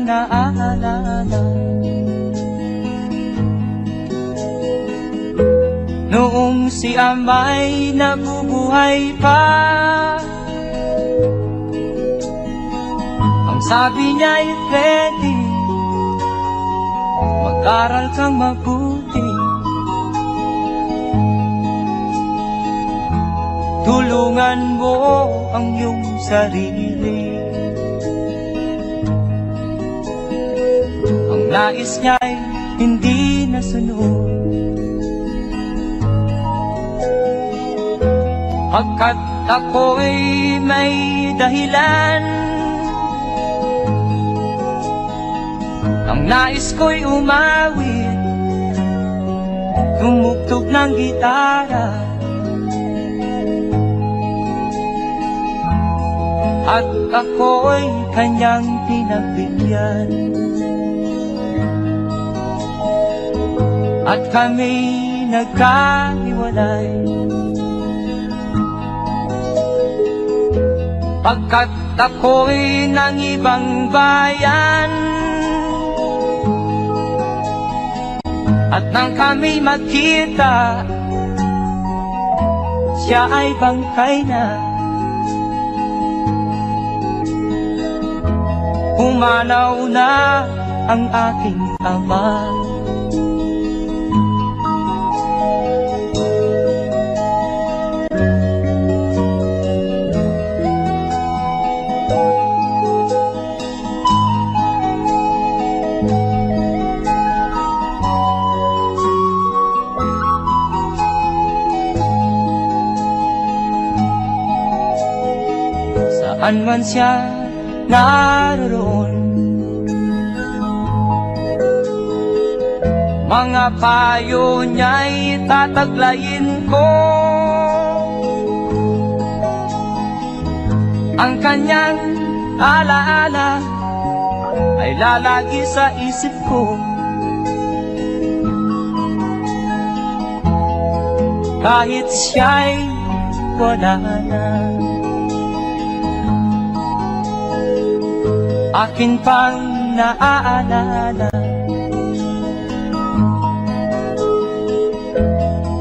naalala noong si Amay nabubuhay pa. Ang sabi niya ay ready, mag-aral kang mabuti, tulungan mo ang iyong sarili. Ang nais niya'y hindi nasunod, pagkat ako'y may dahilan. Ang nais ko'y umawit, tumugtog ng gitara, at ako'y kanyang pinagbigyan. At kami nagkahiwalay, pagkat ako'y ng ibang bayan. At nang kami magkita, siya ay bangkay na. Pumanaw na ang aking ama. Saan man siya naroon, mga payo niya'y tataglayin ko. Ang kanyang alaala ay lalagi sa isip ko. Kahit siya'y wala na, akin pang naaalala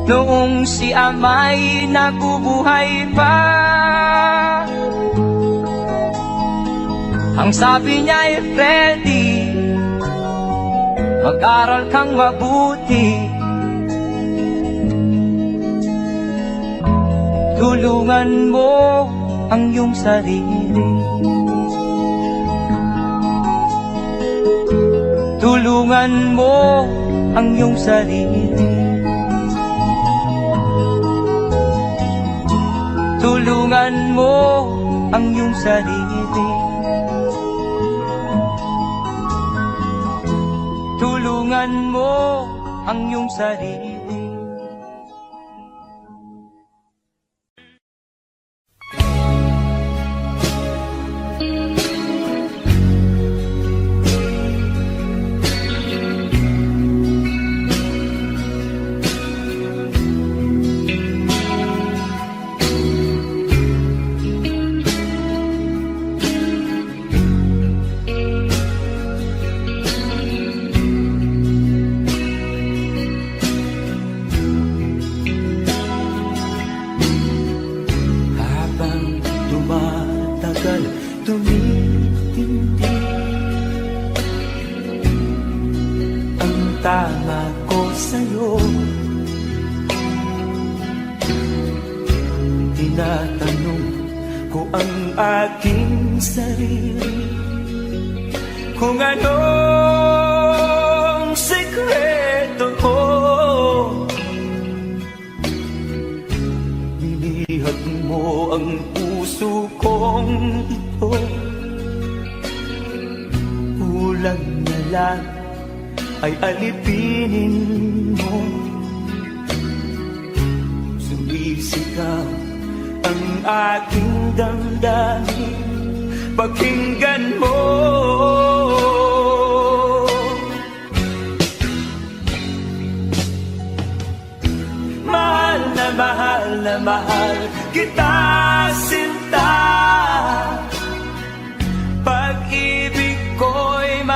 noong si Amay nabubuhay pa. Ang sabi niya ay ready, mag-aral kang mabuti, tulungan mo ang iyong sarili. Tulungan mo ang iyong sarili. Tulungan mo ang iyong sarili. Tulungan mo ang iyong sarili. Tumitindi ang tama ko sa'yo. Tinatanong ko ang aking sarili kung anong sekreto ko. Nilihag mo ang puso kong ito, kulang na lang ay alipinin mo. Sumisigaw ang aking damdamin, pakinggan mo. Mahal na mahal kita, sinta. Pag-ibig ko'y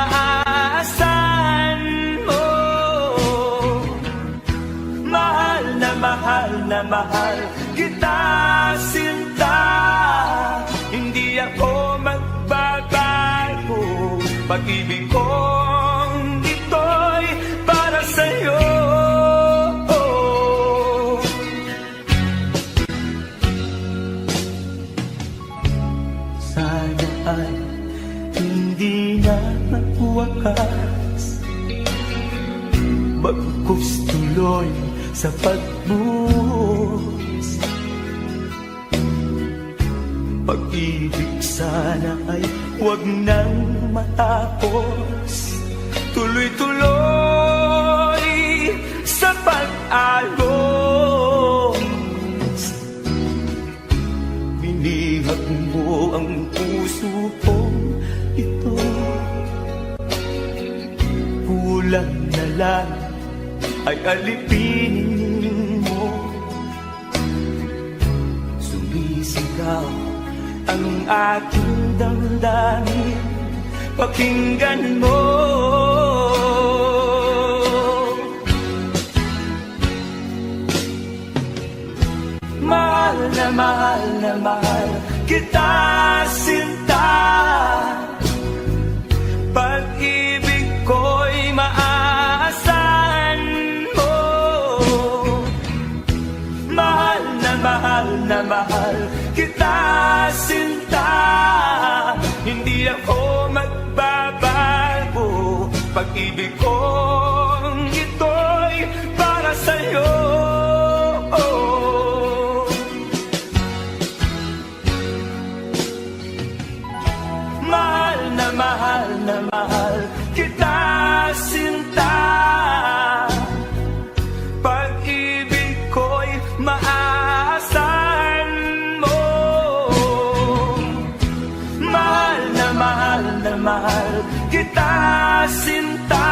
na mahal kita, sinta. Hindi ako magbabago. Pag-ibig kong ito'y para sa'yo. Sana ay hindi na magwakas, bagkus tuloy sa pagbuhos. Pag-ibig sana ay huwag nang matapos, tuloy-tuloy sa pag-agos. Binihag mo ang puso kong ito, kulang na lang ay alipinin mo. Sumisigaw ang aking damdamin, pakinggan mo. Mahal na mahal na mahal kita, sinta. Pag-ibig ko'y maaasahan mo. Mahal na mahal na mahal kita, sinta. Hindi ako magbabago. Pag-ibig kong ito'y para sa'yo. Mahal na mahal kita, sinta. Pag-ibig ko'y maaasahan mo. Mahal na mahal kita, sinta.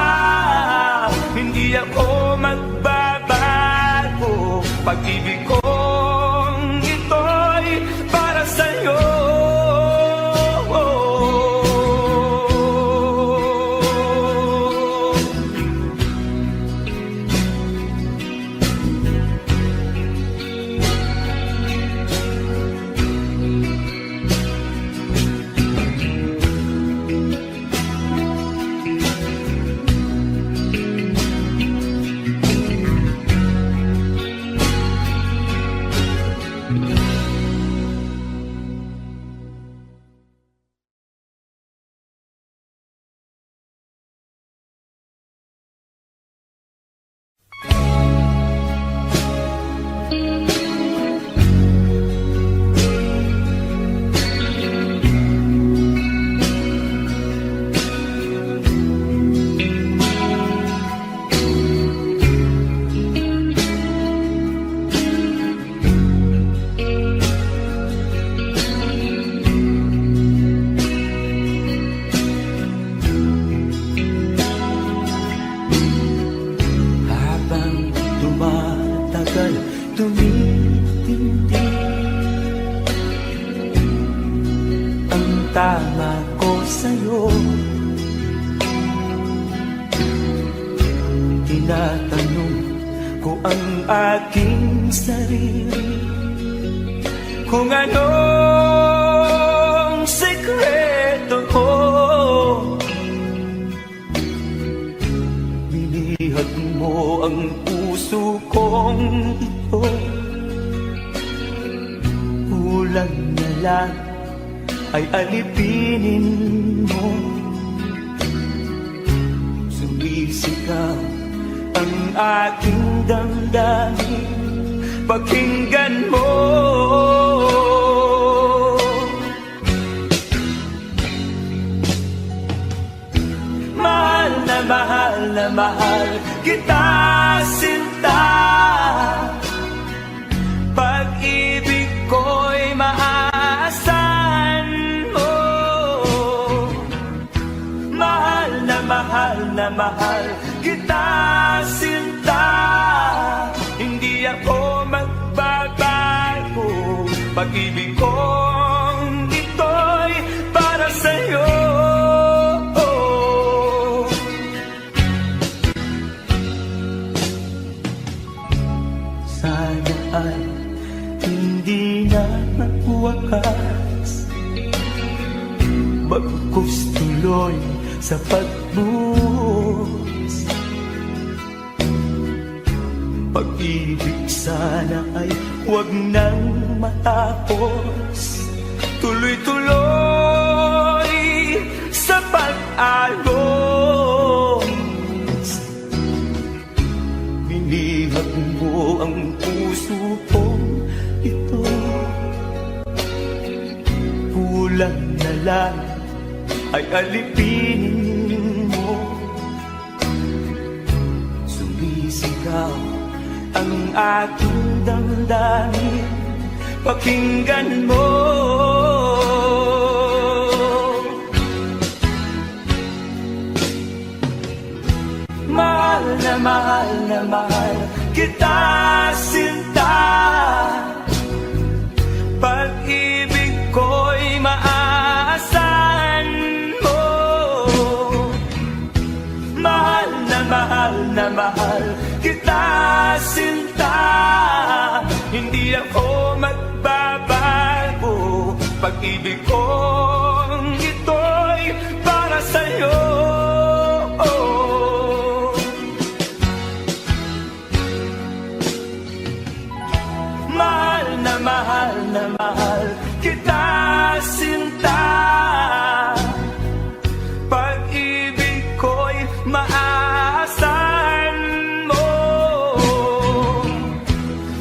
Hindi ako magbabago. Pag-ibig kong ito'y para sa'yo. Tumitindi ang tama ko sa'yo. Tinatanong ko ang aking sarili kung anong sekreto ko. Binihag mo ang puso kong ito, kulang na lang ay alipinin mo. Sumisigaw ang aking damdamin, pakinggan mo. Mahal na mahal kita, sinta. Pag-ibig ko'y maaasahan mo. Mahal na mahal kita, sinta. Hindi ako magbabago. Pag-ibig kong ito'y para sa'yo. ay hindi na magwakas, bagkus tuloy sa pagbuhos. Pag-ibig sana ay huwag nang matapos, tuloy-tuloy sa pag-alos. Binihag mo ang puso kong ito, kulang na lang ay alipinin mo. Sumisigaw ang aking damdamin, pakinggan mo. Mahal na mahal na mahal kita, sinta. Pag-ibig ko'y maaasahan mo. Mahal na mahal kita, sinta. Hindi ako magbabago, pag-ibig kong ito'y para sa'yo. Mahal na mahal kita, sinta. Pag-ibig ko'y maaasahan mo.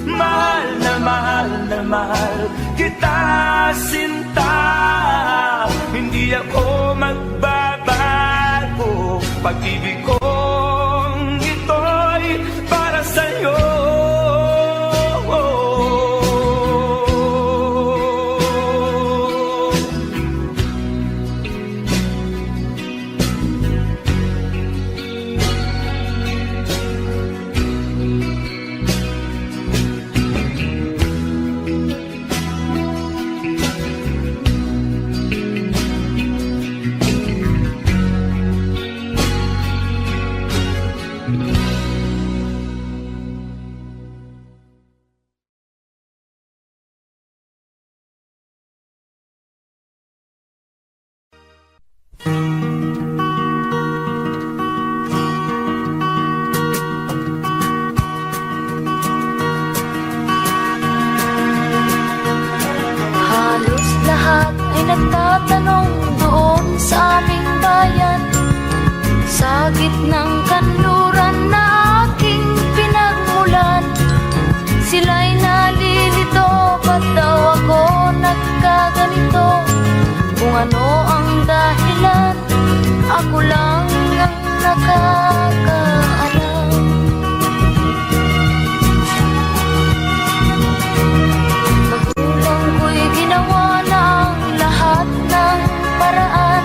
Mahal na mahal kita, sinta. Hindi ako magbabago, pag-ibig kong ito'y para sa'yo. Nagtatanong doon sa aming bayan, sa gitnang kanluran na aking pinagmulan. Sila'y nalilito, ba't daw ako nagkaganito? Kung ano ang dahilan, ako lang ang nakakaalam. Magulang ko'y ginawa ng lahat ng paraan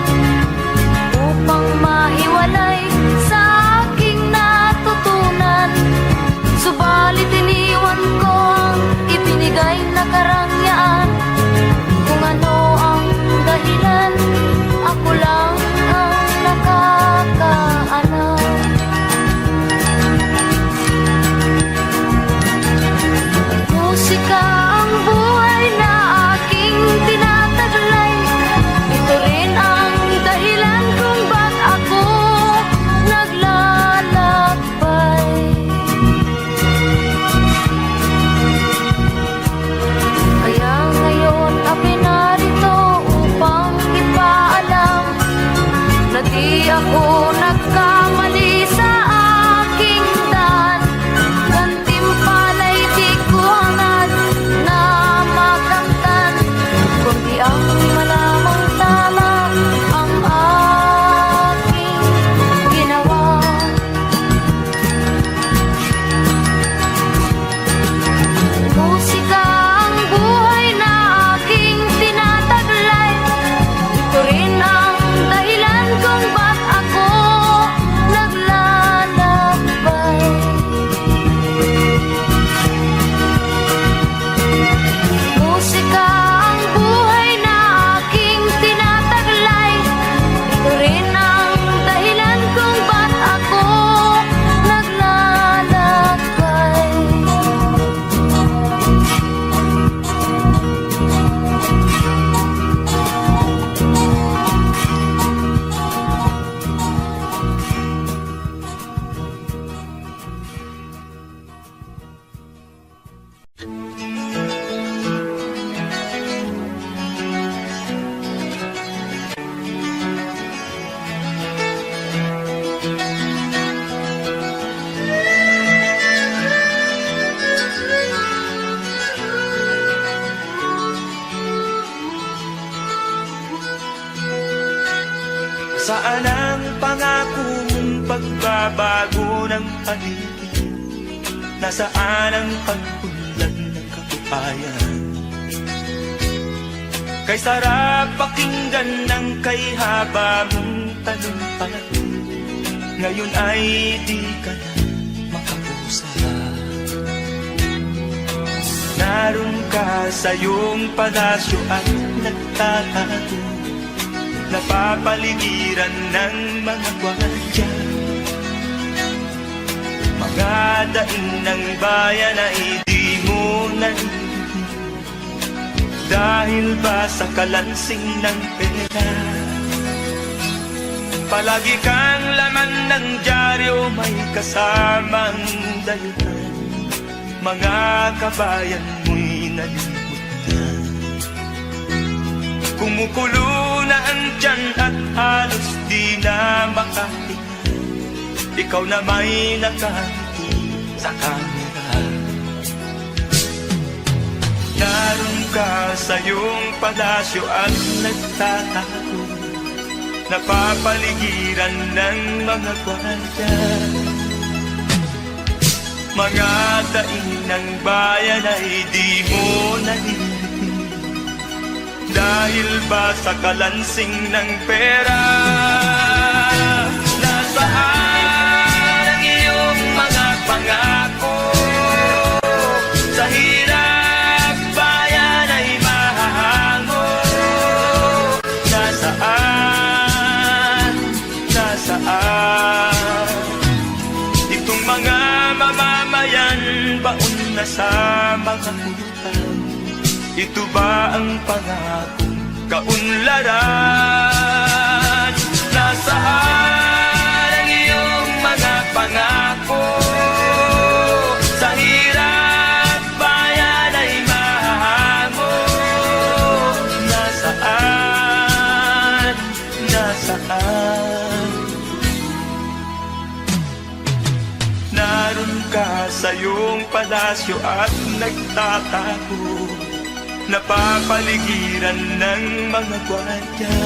upang maiwalay sa aking natutunan. Subalit iniwan ko ang ibinigay na karangyaan. Kung ano ang dahilan, ako lang ang nakakaalam. Saan ang pangako mong pagbabago ng paligid? Nasaan ang pagpunlan ng kabuhayan? Kay sarap pakinggan ng kay haba mong talumpati, ngayon ay di ka na makapusa. Naroon ka sa iyong palasyo at nagtatago, napapaligiran ng mga gwardiya. Mga daing ng bayan ay di mo narinig, dahil ba sa kalansing ng pera? Palagi kang laman ng dyaryo, may kasamang dalutan, mga kabayan mo'y nalimutan. Kumukulo na ang tiyan at halos di na makahinga, ikaw na may nakangiti sa kamera. Naroon ka sa iyong palasyo at nagtatago, napapaligiran ng mga gwardiya. Mga daing ng bayan ay di mo narinig, dahil ba sa kalansing ng pera? Nasaan ang iyong mga pangako? Sa hirap bayan ay mahahango. Nasaan? Nasaan? Itong mga mamamayan, baon na sa mga utang. Ito ba ang pangakong kaunlaran? Nasaan ang iyong mga pangako? Sa hirap bayan ay mahahango. Nasaan? Nasaan? Naroon ka sa iyong palasyo at nagtatago, napapaligiran ng mga gwardiya.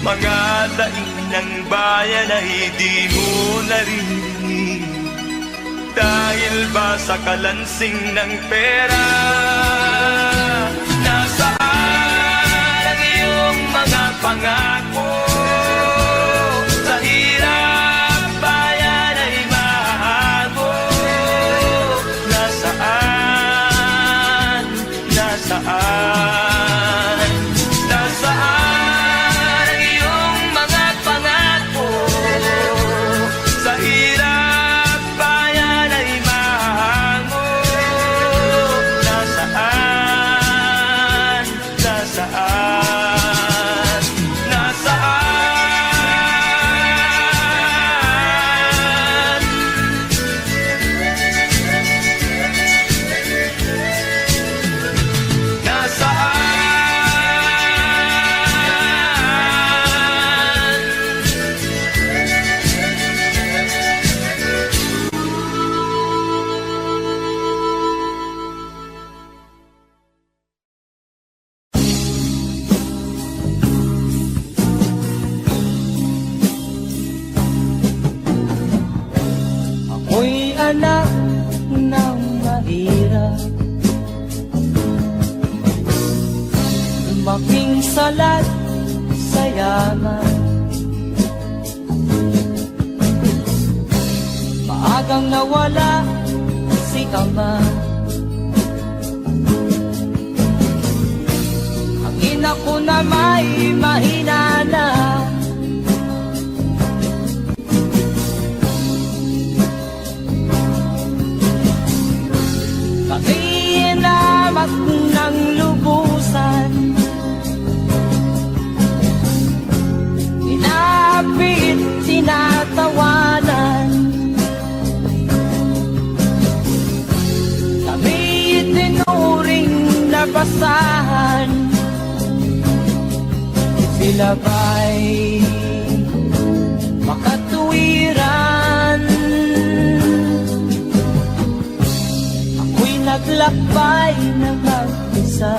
Mga daing ng bayan ay di mo narinig, dahil ba sa kalansing ng pera? Nasaan ang iyong mga pangako? Sa hirap bayan ay mahahango. Nasaan? Nasaan? Nasaan ang iyong mga pangako? Sa hirap bayan ay mahango. Nasaan? Nasaan? Nasaan? Ako'y anak ng mahirap, lumaking salat sa yaman. Maagang nawala si ama, ang ina ko na may mahina na. Pag-iinamat ng lubusan, inapit, tinatawanan. Sila ba'y makatuwiran? Ako'y naglakbay ng mag-isa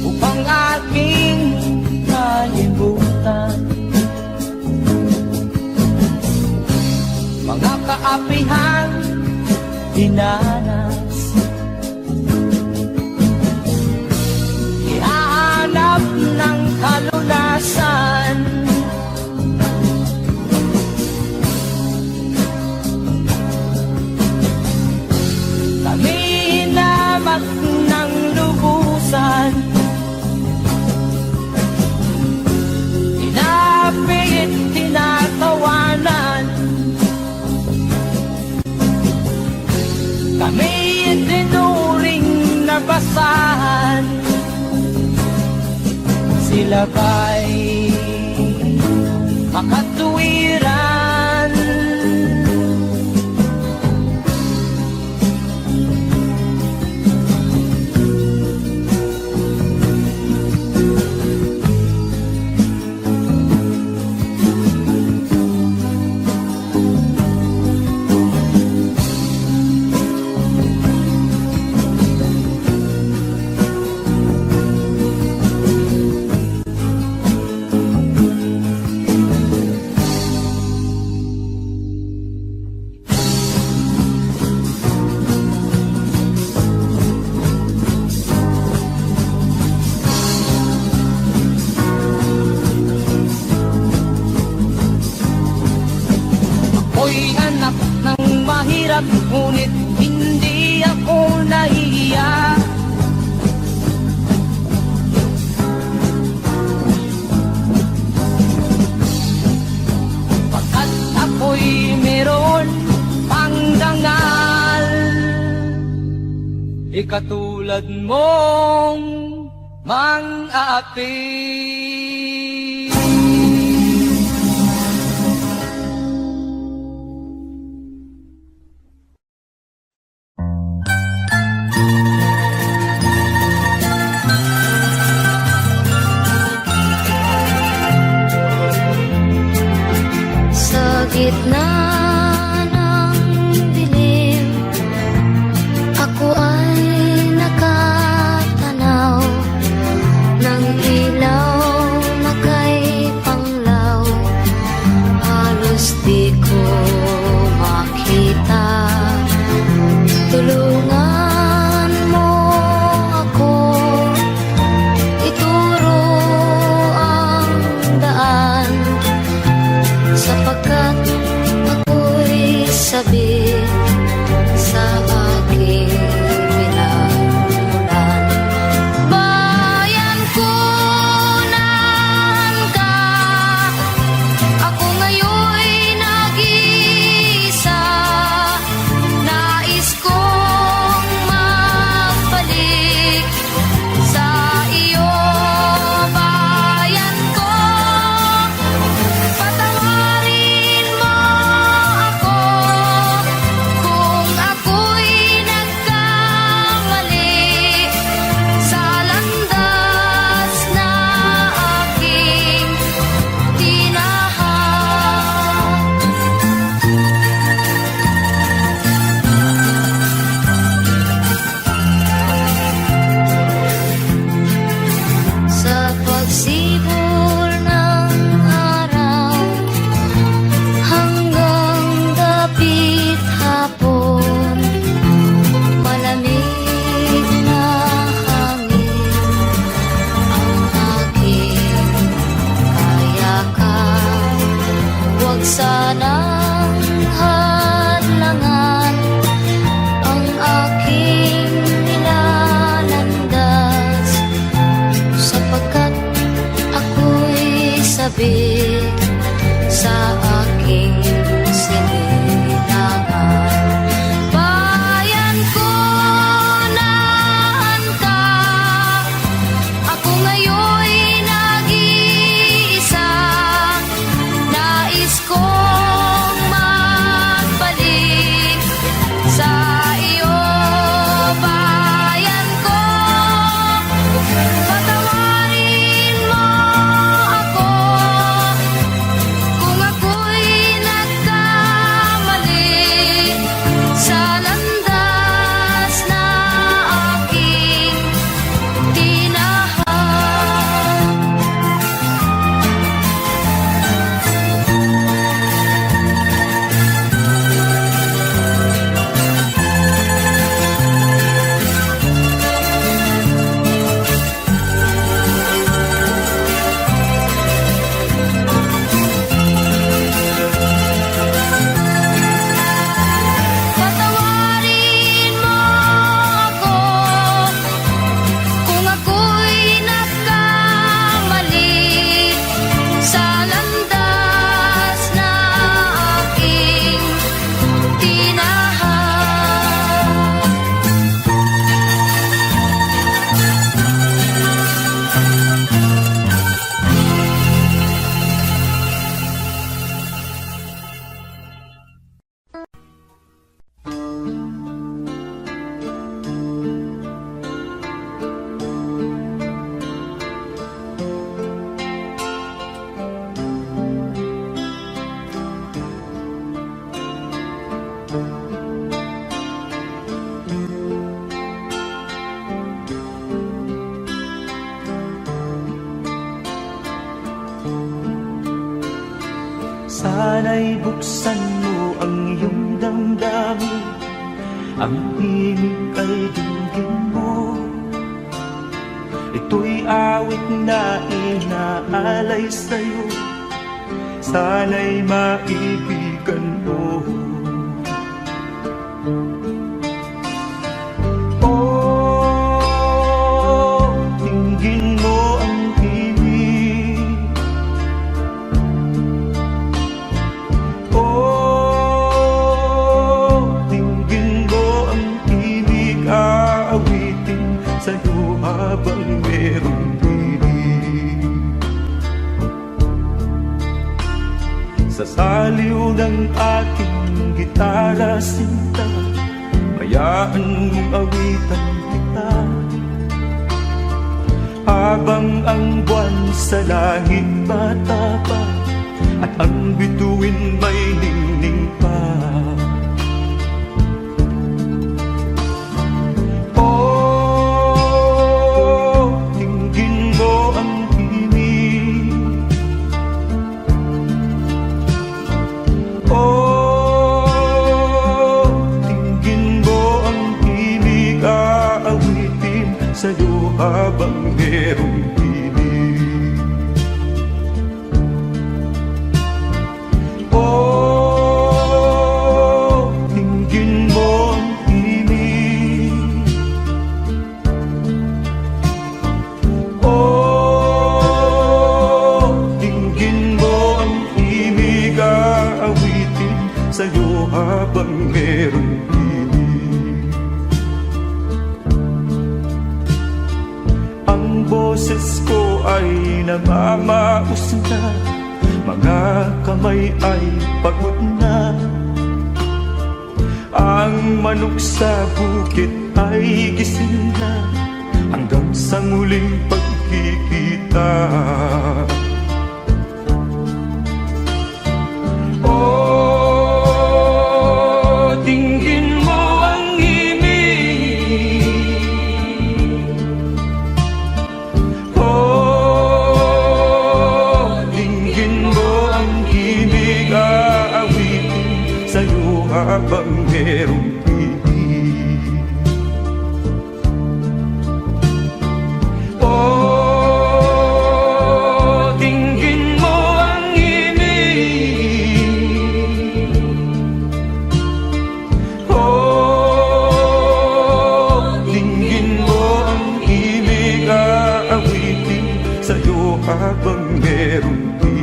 upang aking malimutan mga kaapihang dinanas. Ihahanap ng kalunasan kami hinamak ng lubusan, inapit, tinatawanan. Kami itinuring na basahan. Sila ba'y makatuwiran? Ako'y anak ng mahirap, ngunit hindi ako nahihiya. Pagkat ako'y meron pang dangal, ikatulad mong mang-aapi. Sa gitna ng dilim, ako ay nakatanaw ng ilaw na kay panglaw. Halos di ko makita. Tulungan mo ako, ituro ang daan, sapagkat ako'y sabik sa aking pinagmulan. Bayan ko, naan ka? Ako ngayon'y nag-iisa. Nais kong magbalik sa iyo, bayan ko. Patawarin mo ako kung ako'y nagkamali sa landas na aking tinahak. Sa pagsibol ng araw hanggang dapit hapon, malamig na hangin ang aking kayakan. Huwag sanang hadlangan ang aking nilalandas, sapagkat ako'y sabik sa aking sinilangan. Bayan ko, naan ka? Ako ngayon'y nag-iisa. Nais kong magbalik sa iyo, bayan ko. Sana'y buksan mo ang iyong damdamin, ang himig ay dinggin mo. Ito'y awit na inaalay sa'yo, sana'y maibigan mo. Oh, dinggin mo ang himig. Oh, dinggin mo ang himig, aawitin sa'yo habang merong himig. Sa saliw ng aking gitara sinta, hayaan mong awitan kita, habang ang buwan sa langit matapa at ang bituin may ningning pa. Oh, dinggin mo ang himig. Oh, dinggin mo ang himig, aawitin sa'yo habang merong himig. Oh, dinggin mo ang himig. Oh, dinggin mo ang himig, aawitin sa'yo habang merong himig. Ang boses ko ay namamaos na, mga kamay ay pagod na. Ang manok sa bukid ay gising na, hanggang sa muling pagkikita. Oh, dinggin mo ang himig. Oh, dinggin mo ang himig, aawitin sa'yo habang merong himig. Oh, dinggin mo ang himig. Oh, dinggin mo ang himig, aawitin sa'yo habang merong himig.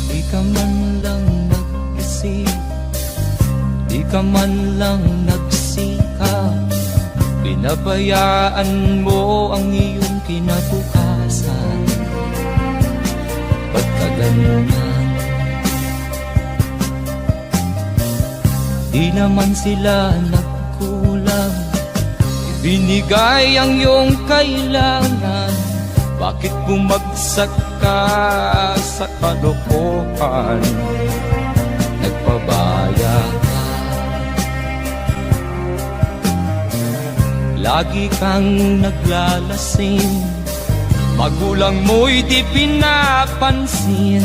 Di ka man lang nag-isip, di ka man lang nagsikap, pinabayaan mo ang iyong kinabukasan. Ba't ka ganyan? Di naman sila nagkulang, ibinigay ang iyong kailangan. Bakit bumagsak ka sa kalokohan? Nagpabaya ka, lagi kang naglalasing, magulang mo'y di pinapansin.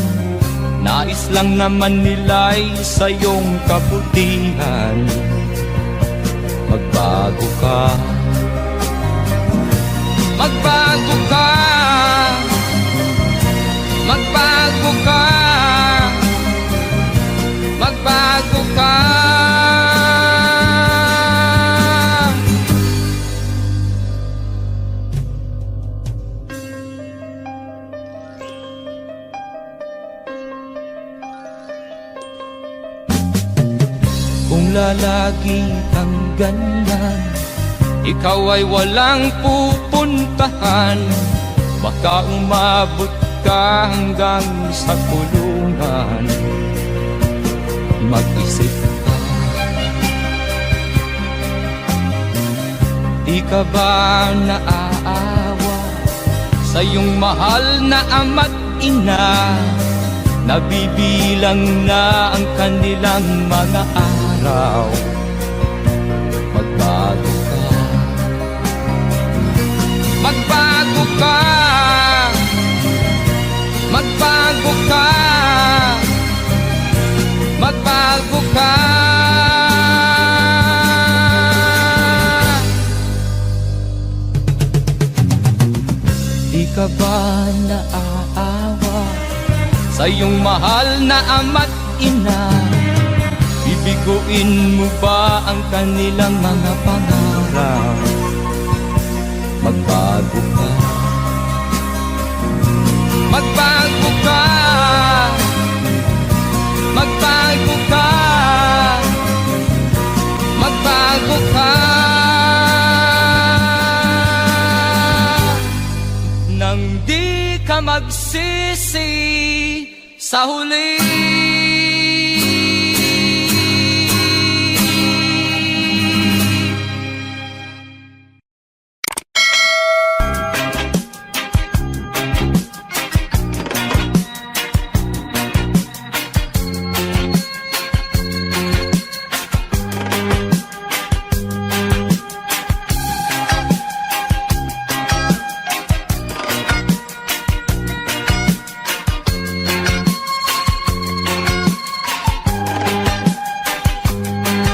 Nais lang naman nila'y sa iyong kabutihan. Magbago ka, magbago ka, magbago ka, magbago ka. Kung lalagi kang ganyan, ikaw ay walang pupuntahan. Baka umabot ka hanggang sa kulungan. Mag-isip ka, di ka ba naaawa sa iyong mahal na ama't ina. Nabibilang na ang kanilang mga araw. Magbago ka, magbago ka, magbago ka, magbago ka. Di ka ba naaawa sa iyong mahal na ama't ina? Bibiguin mo ba ang kanilang mga pangarap? Magbago ka, magbago ka, magbago ka, magbago ka. Nang di ka magsisi sa huli.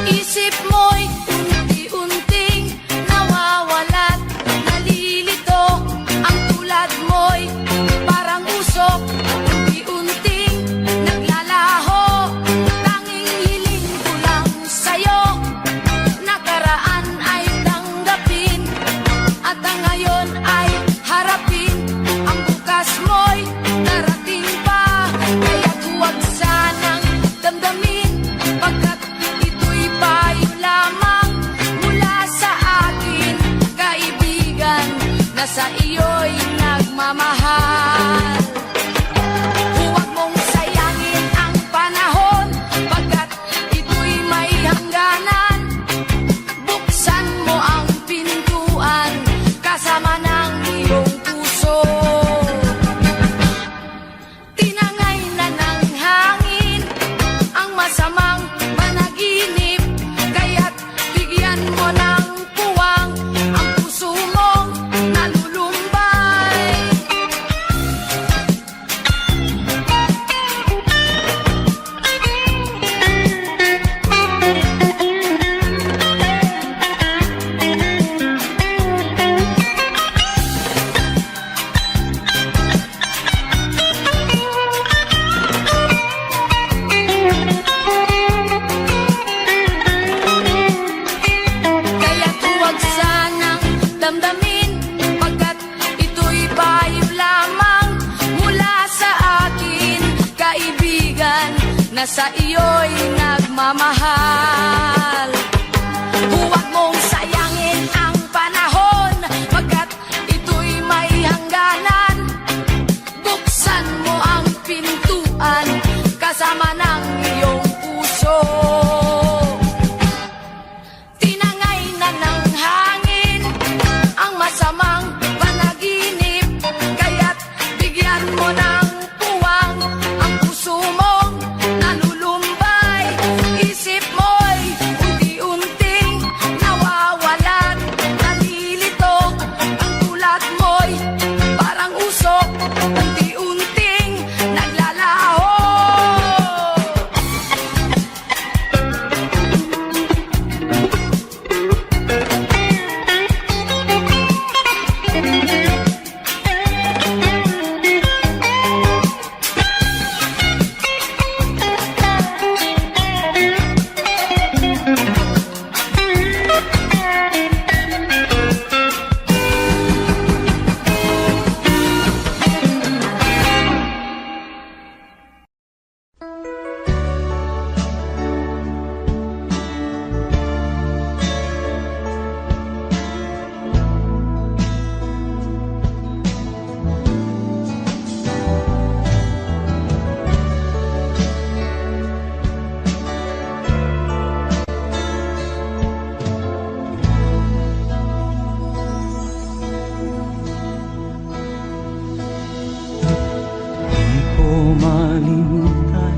Isip mo'y unti-unting nawawalat, nalilito. Ang tulad mo'y parang usok, unti-unting naglalaho. Tanging hiling ko lang sa'yo, nakaraan ay tanggapin, at ang ngayon ay harapin. Ang bukas mo'y darating pa, kaya't huwag sanang damdamin, pagkat ito'y payo lamang mula sa akin, kaibigan, na sa iyo'y nagmamahal. Huwag mong sayangin ang panahon, pagkat ito'y may hangganan. Buksan mo ang pintuan, kasama ng iyong puso. Tinangay na ng hangin ang masamang panaginip, kaya't bigyan mo ng puwang ang puso mong nalulumbay. Kaya't huwag sanang damdamin, pagkat ito'y payo lamang mula sa akin, kaibigan, na sa iyo'y nagmamahal. Huwag mong sayangin ang panahon, pagkat ito'y may hangganan. Buksan mo ang pintuan, kasama ng iyong puso. Tinangay na ng hangin ang masamang panaginip, kaya't bigyan mo ng puwang ang puso mong nalulumbay. Isip mo'y unti-unting nawawalan, nalilito. Ang tulad mo'y parang usok, unti-unting naglalaho. malimutan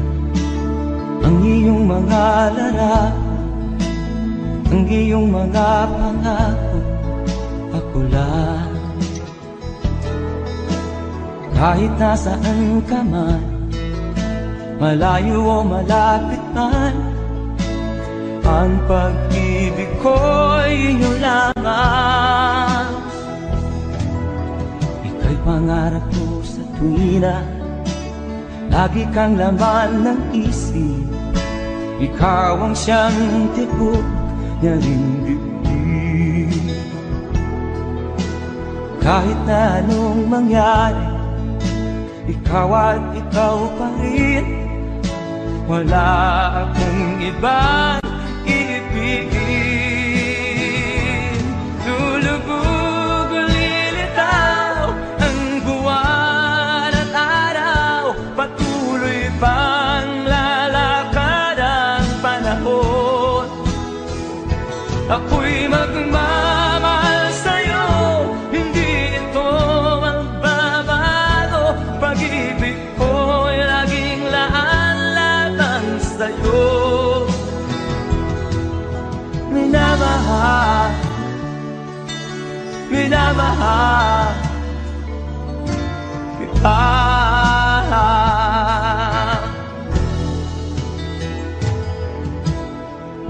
ang iyong mga larawan, ang iyong mga pangako. Ako lang, kahit nasaan ka man, malayo o malapit man, ang pag-ibig ko'y iyo lamang. Ika'y pangarap ko sa tuwina, lagi kang laman ng isip. Ikaw ang siyang tibok niya ring dibdib. Kahit na anong mangyari, ikaw at ikaw pa rin. Wala akong ibang iibigin. Lulubog o lilitaw ang buwan at araw, patuloy pang lalakad ang panahon. Ako'y magmamahal sa'yo, hindi ito magbabago. Pag-ibig ko'y laging laan-latang sa'yo. Minamahal, minamahal kita.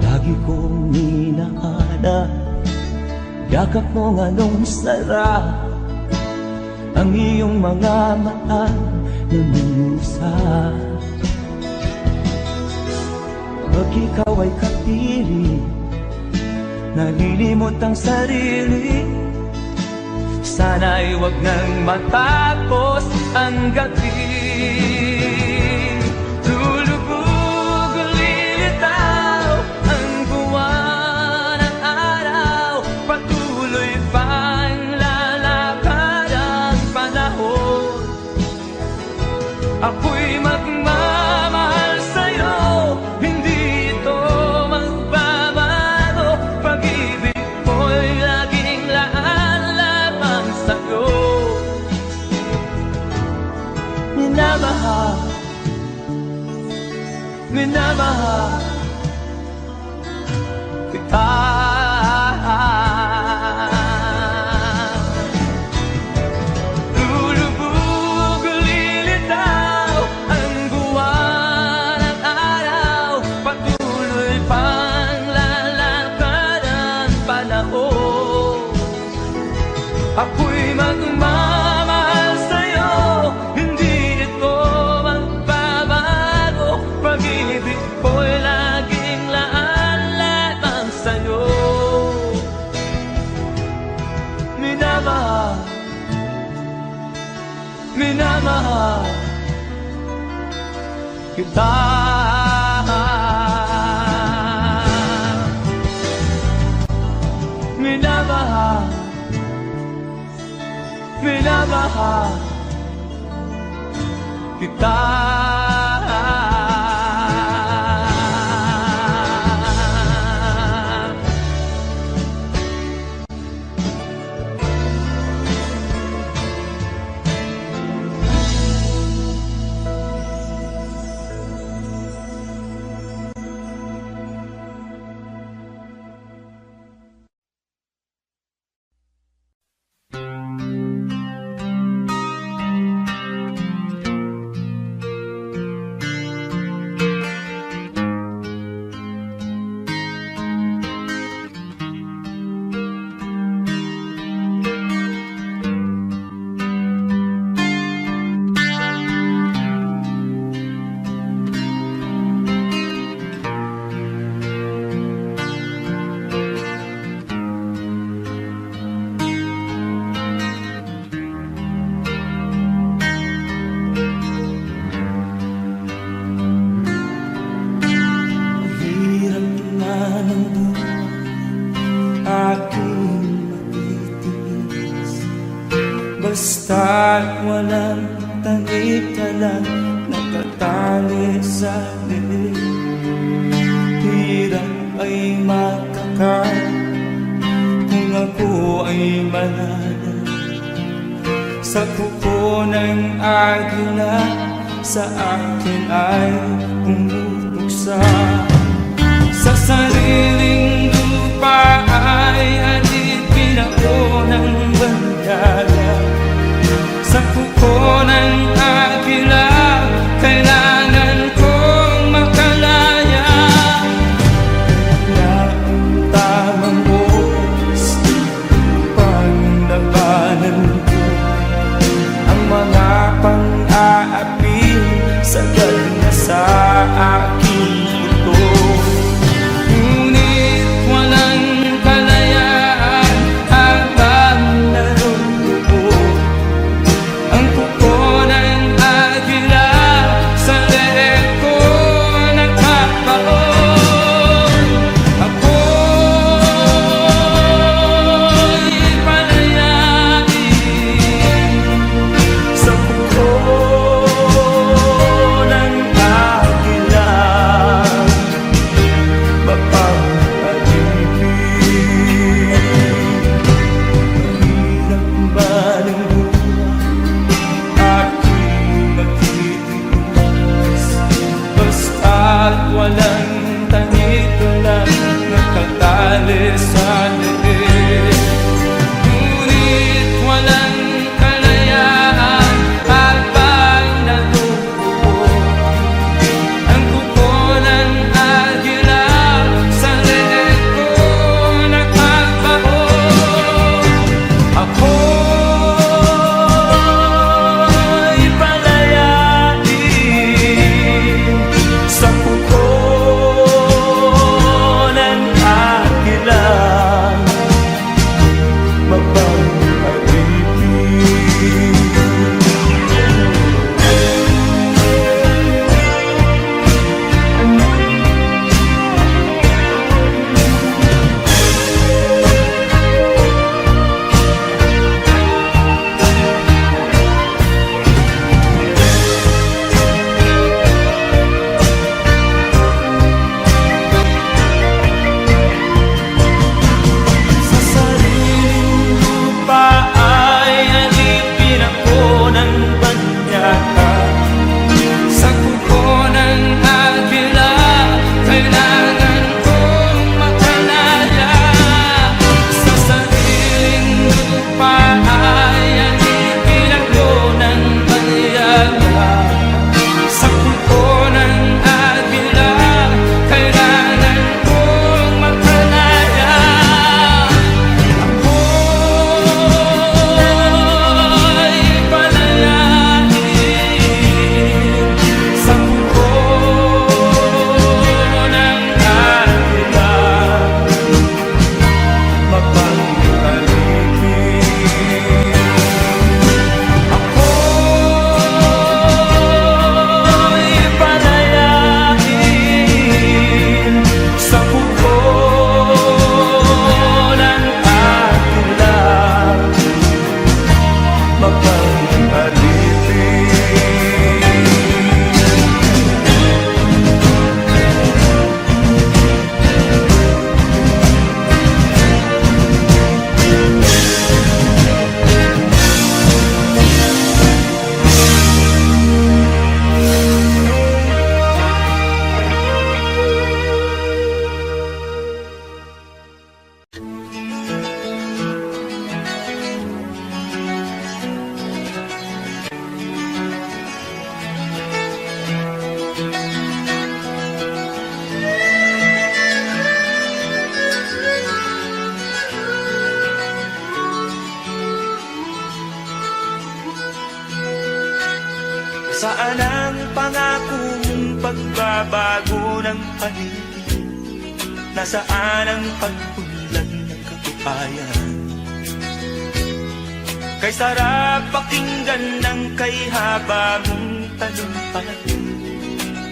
Lagi kong minahana, yakap mo nga nung sarap, ang iyong mga mata na minusap. Pag ikaw ay kapiling, nalilimot ang sarili, sana'y wag nang matapos ang gabi. Lulubog o lilitaw ang buwan at araw, patuloy pang lalakad ang panahon. Ako'y magmamahal sa'yo, hindi ito magbabago. Pag-ibig ko'y laging laan-lamang sa'yo. Minamahal, minamahal kita. Lulubog o lilitaw ang buwan at araw, patuloy pang lalakad ang panahon. Ako'y magmamahal sa'yo, hindi ito magbabago. Pag-ibig ko'y laging laan-lamang sa'yo. Minamahal, minamahal kita. Minamahal, minamahal kita. Basta't walang takip ka lang nakatali sa bibig. Hirap ay makakain kung ako ay manana sa kuko ng agila sa akin ay pumupuksa. Sa sariling lupa ay alipin ako ng banyaga. Sa kuko ng agila kailangan kong makalaya. Na ang tamang oras upang labanan ko ang mga pang-aapi sagad na sa aking ito. Ngunit walang kalayaan habang naroon ang kuko ng agila sa leeg ko nakapaon. Ako'y palayain sa kuko ng agila. Mahirap ba ng buhay aking magtitiis? Basta't walang tangit, walang nakatali sa leeg. Ngunit walang kalayaan habang naroon ang kuko ng agila sa leeg ko nakapaon. Ako'y palayain sa kuko ng agila. Sa sariling lupa ay alipin ako ng banyaga. Sa kuko ng agila kailangan kong makalaya. Sa sariling lupa ay alipin ako ng banyaga. Sa kuko ng agila kailangan kong makalaya. Ako'y palayain sa kuko ng agila. Mapagkalipin ako'y palayain sa kuko ng agila. Mapagkalipin Saan ang pangako mong pagbabago ng paligid? Nasaan ang pagpunlan ng katupayan? Kay sarap pakinggan ng kay haba mong talumpati.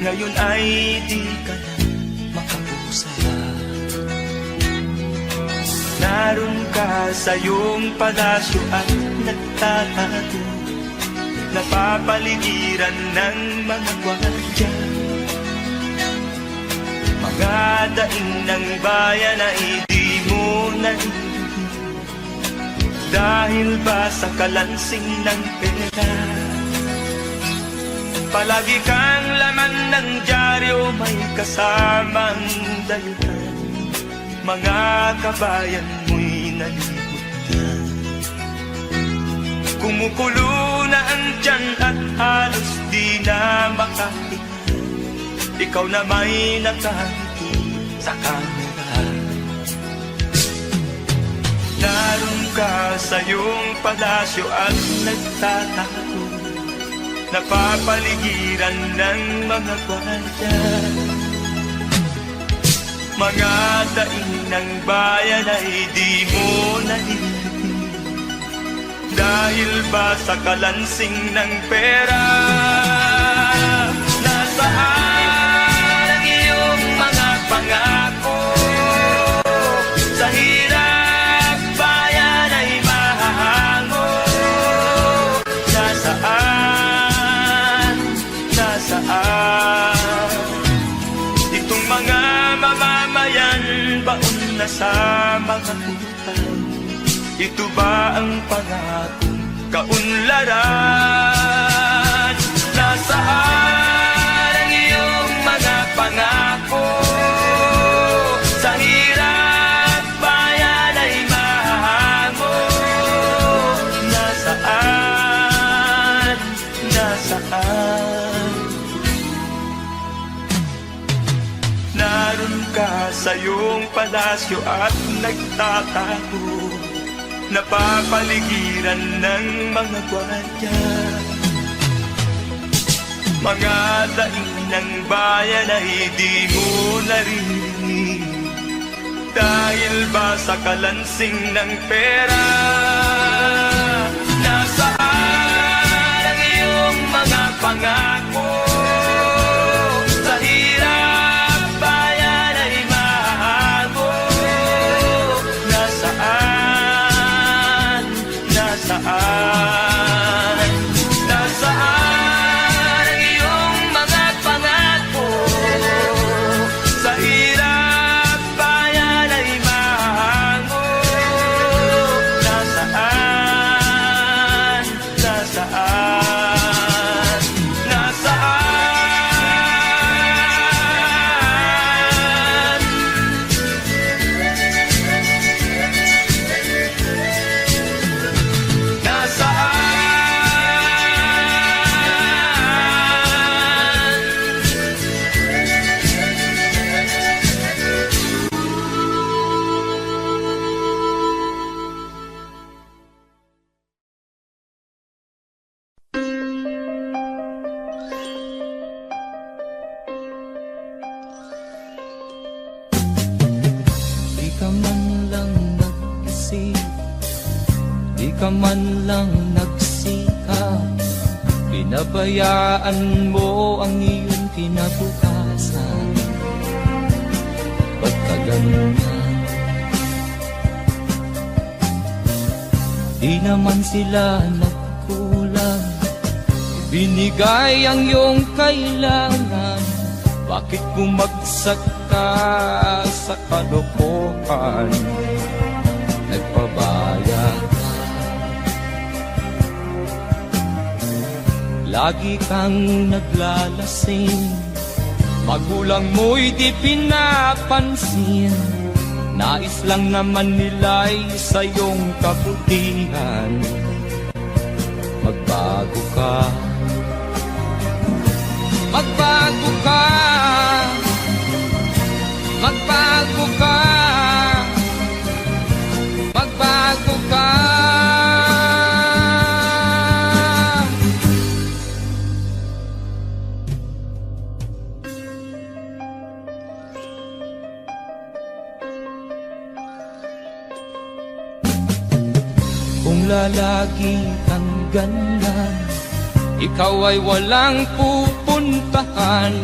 Ngayon ay di ka na makapusa. Naroon ka sa iyong palasyo at nagtatago, napapaligiran ng mga gwardiya. Mga daing ng bayan na hindi mo narinig dahil ba sa kalansing ng pera. Palagi kang laman ng dyaryo, may kasamang dayuhan. Mga kabayan mo'y nalilimutan. Kumukulo na ang tiyan at halos di na makahinga. Ikaw na may nakangiti sa kamera. Naroon ka sa iyong palasyo at nagtatago, napapaligiran ng mga gwardiya. Mga daing ng bayan ay di mo nalilitin, dahil ba sa kalansing ng pera? Nasaan ang iyong mga pangako? Sa hirap bayan ay mahahango. Nasaan? Nasaan? Itong mga mamamayan, baon na sa mga utang. Ito ba ang pangakong kaunlaran? Nasaan ang iyong mga pangako? Sa hirap bayan ay mahahango. Nasaan? Nasaan? Naroon ka sa iyong palasyo at nagtatago, napapaligiran ng mga gwardiya. Mga daing ng bayan ay di mo naririnig, dahil ba sa kalansing ng pera? Nasaan ang iyong mga pangako? Sa hirap bayan ay mahahango. Nasaan? Nasaan? Nasaan ang iyong mga pangako? Sa hirap bayan ay mahango. Nasaan? Nasaan? Nasaan? Di ka man lang nag-isip, di ka man lang nagsikap, pinabayaan mo ang iyong kinabukasan. Ba't ka ganyan? Di naman sila nagkulang, binigay ang iyong kailangan. Bakit bumagsak ka sa kalokohan? Nagpabaya ka, lagi kang naglalasing, magulang mo'y di pinapansin. Nais lang naman nila'y sa iyong kabutihan. Magbago ka, magbago ka, magbago ka, magbago ka. Kung lalagi kang ganyan, ikaw ay walang pupuntahan.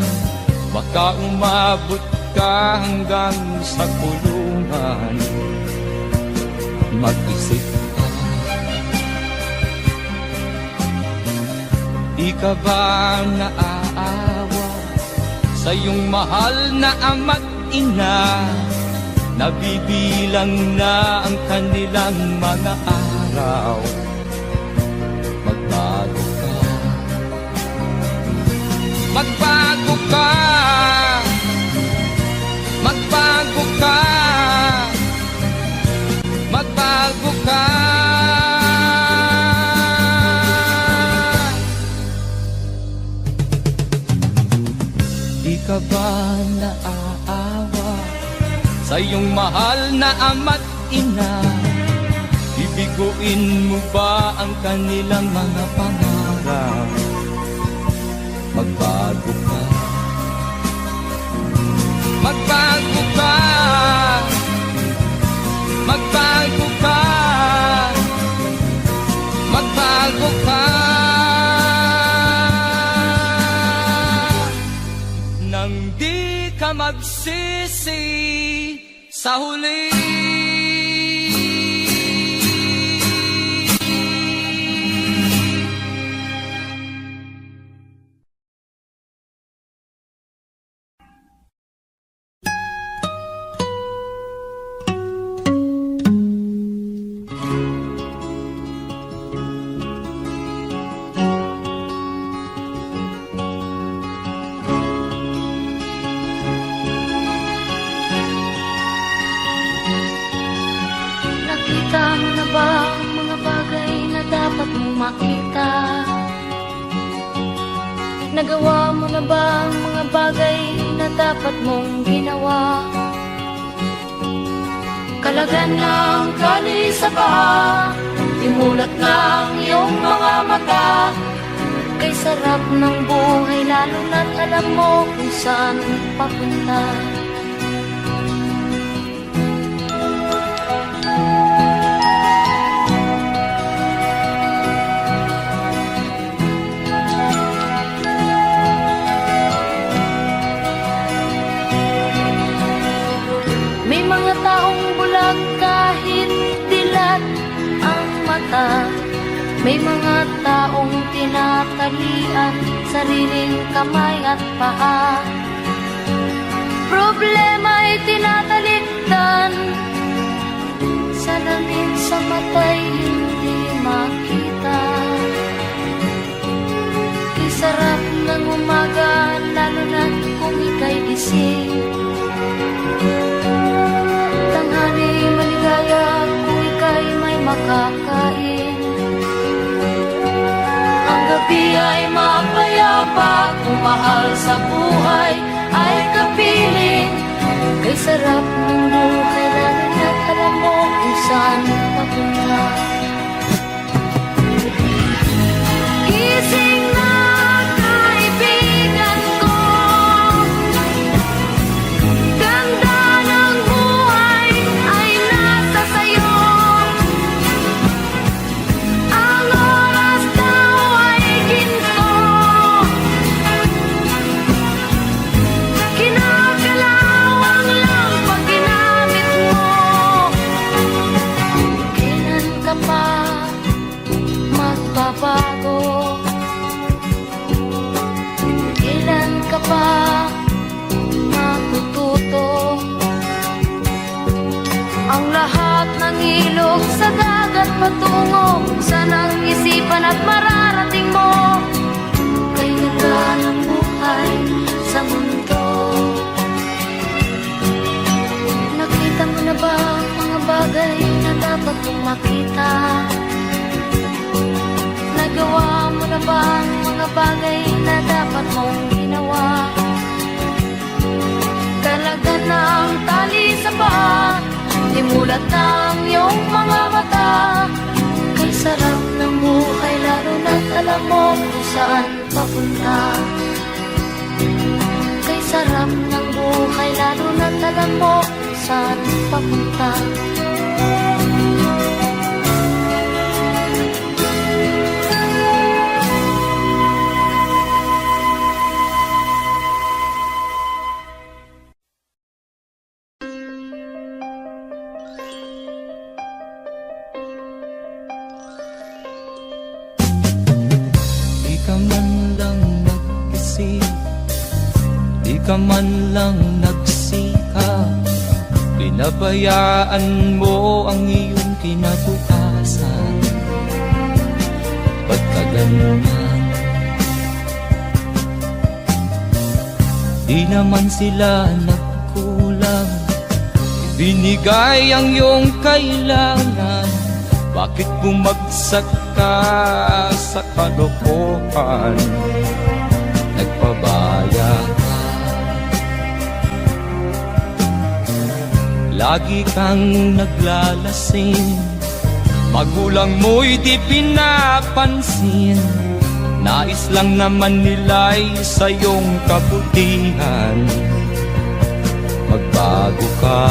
Baka umabot ka hanggang sa kulungan. Mag-isip ka, di ka ba naaawa sa iyong mahal na ama't ina? Nabibilang na ang kanilang mga araw. Magbago ka, ka ba naaawa sa iyong mahal na ama't ina? Bibiguin mo ba ang kanilang mga pangarap? Magbago ka, magbago ka, magbago ka, magbago ka, nang di ka magsisi sa huli. Nakita mo na ba ang mga bagay na dapat mong makita? Nagawa mo na ba ang mga bagay na dapat mong ginawa? Kalagan ng tali sa paa, imulat ng iyong mga mata. Kay sarap ng buhay lalo na't alam mo kung saan papunta. May mga taong bulag kahit dilat ang mata. May mga taong tinatalian sariling kamay at paa. Problema'y tinatalikdan, salamin sa mata'y hindi makita. Isarap ng umaga lalo na kung ika'y gising. Tanghali maligaya kung ika'y may makakain. Ang gabi ay mapayapa kung mahal sa buhay ay kapiling. Kay sarap ng buhay lalo na't alam mo kung saan papunta. Gising na kaibigan ko, ganda ng buhay ay nasa sayo. Ang oras daw ay ginto, kinakalawang lang pag ginamit mo. Kailan ka pa magbabago? Kailan ka pa matututo? Ang lahat ng ilog sa dagat patungo sa nang isipan at mararating mo. Kay ganda ng buhay sa mundo. Nakita mo na ba ang mga bagay na dapat mong makita? Nagawa mo na ba ang mga bagay na dapat mong ginawa? Kalagan ng tali sa paa, imulat ng iyong mga mata. Kay sarap ng buhay lalo na't alam mo kung saan papunta. Kay sarap ng buhay lalo na't alam mo kung saan papunta. Di ka man lang nag-isip, di ka man lang nagsikap. Pinabayaan mo ang iyong kinabukasan. Ba't ka ganyan? Di naman sila nagkulang, ibinigay ang iyong kailangan. Bakit bumagsak ka sa kalokohan? Nagpabaya ka, lagi kang naglalasing. Magulang mo'y di pinapansin, nais lang naman nila'y sa iyong kabutihan. Magbago ka,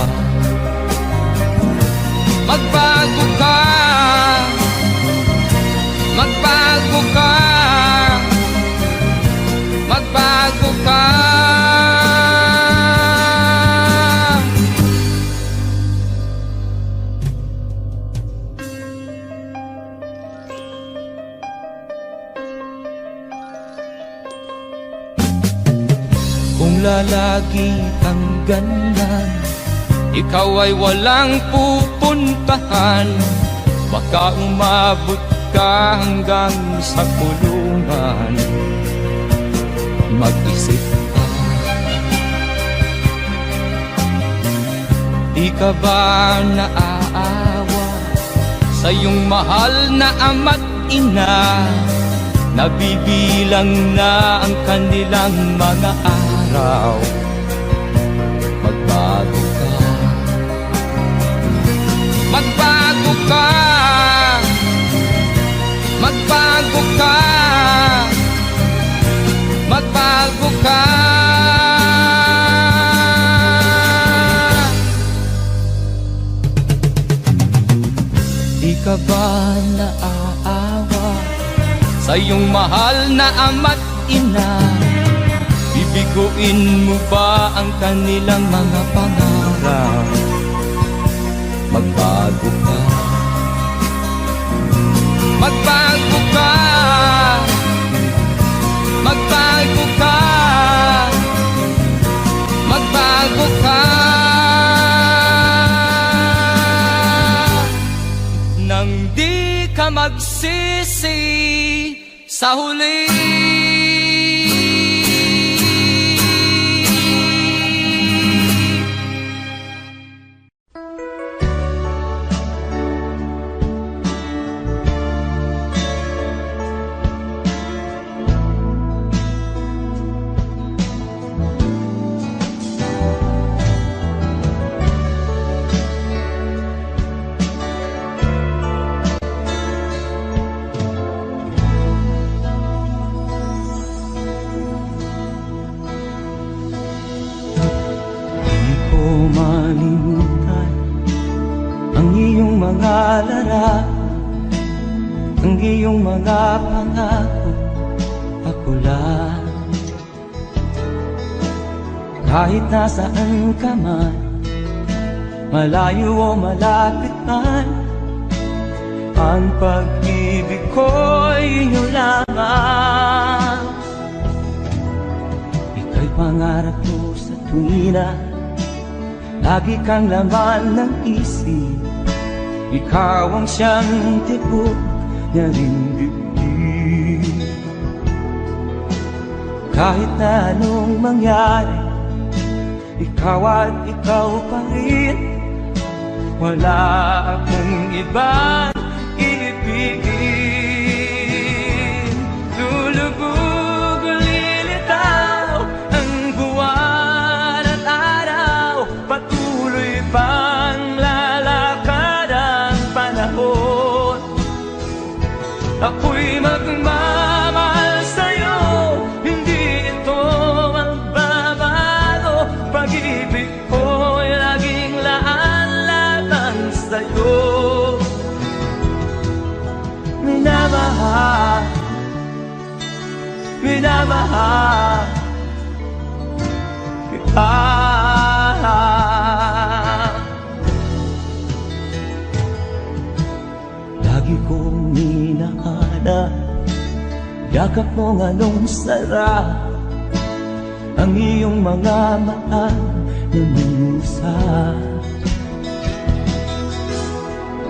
magbago ka, magbago ka, magbago ka. Kung lalagi kang ganyan, ikaw ay walang pupuntahan. Baka umabot ka hanggang sa kulungan. Mag-isip ka, di ka ba naaawa sa iyong mahal na ama't ina? Nabibilang na ang kanilang mga araw. Magbago ka, magbago ka, magbago ka, magbago ka. Di ka ba naaawa sa iyong mahal na ama't ina? Bibiguin mo ba ang kanilang mga pangarap? Magbago ka, magbago ka, magbago ka, magbago ka. Nang di ka magsisi sa huli. Malimutan ang iyong mga larawan, ang iyong mga pangako, ako lang. Kahit nasaan ka man, malayo o malapit man, ang pag-ibig ko'y iyo lamang. Ika'y pangarap ko sa tuwina, lagi kang laman ng isip. Ikaw ang siyang tibok niya ring dibdib. Kahit na anong mangyari, ikaw at ikaw pa rin. Wala akong ibang ibigin. Lulubog o lilitaw ang buwan at araw, patuloy pang lalakad ang panahon. Ako'y magmamahal sa'yo, hindi ito magbabago. Pag-ibig ko'y laging laan-laban sa'yo. Minamahal, minamahal kita. Lagi kong hinahanap yakap mo nga nung sarap, ang iyong mga mata na minusa.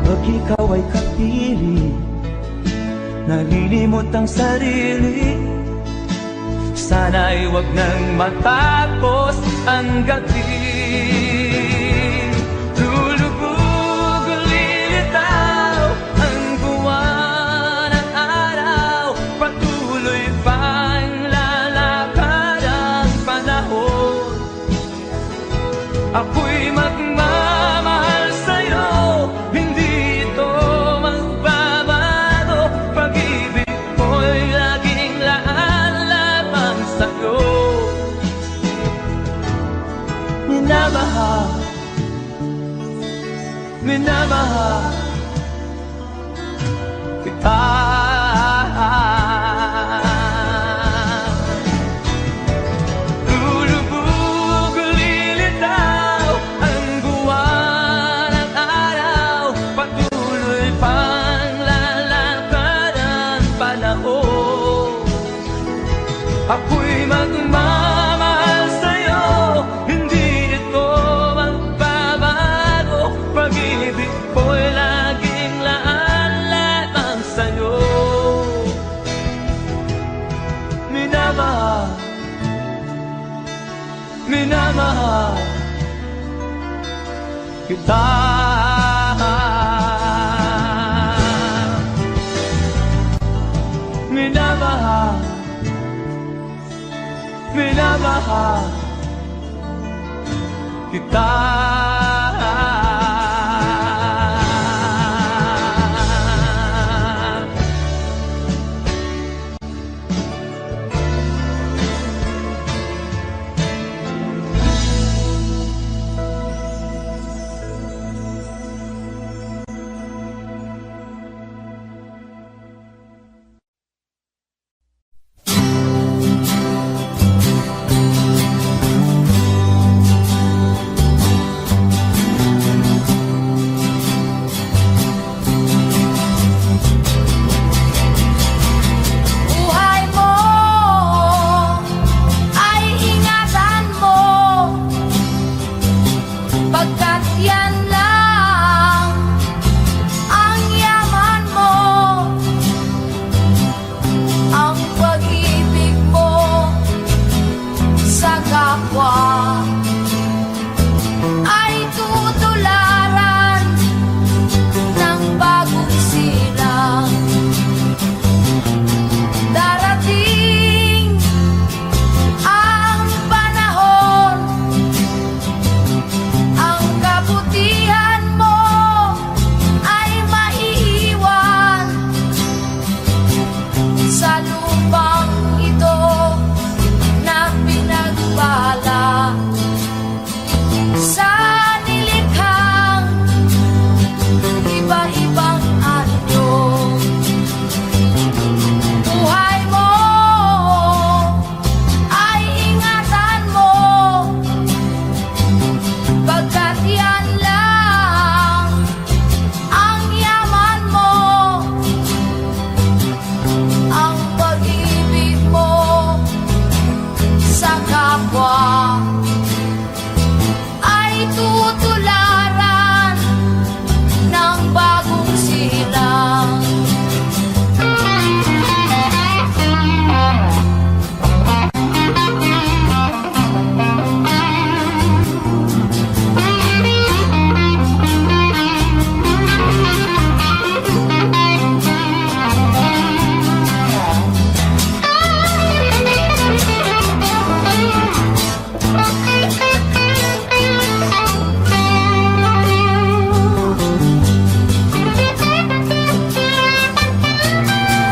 Pag ikaw ay kapiling, nalilimot ang sarili. Sana'y wag nang matapos ang gabi. Lulubog o lilitaw ang buwan at araw, patuloy pang lalakad ang panahon. Ako'y magmamahal ako'y magmamahal sa'yo. Hindi ito magbabago, pag-ibig ko'y laging laan lamang sa'yo. Minamahal, minamahal kita. Minamahal, minamahal kita. Buhay mo ay ingatan mo, pagkat yan lang ang yaman mo. Ang pag-ibig mo sa kapwa ay tutularan ng bagong silang. Darating ang panahon, ang kabutihan mo ay maiiwan sa lupang ito na pinagbala sa nilikhang iba-ibang anyo. Buhay mo ay ingatan mo, pagkat yan lang ang yaman mo. Ang pag-ibig mo sa kapwa ay tutularan ng bagong silang.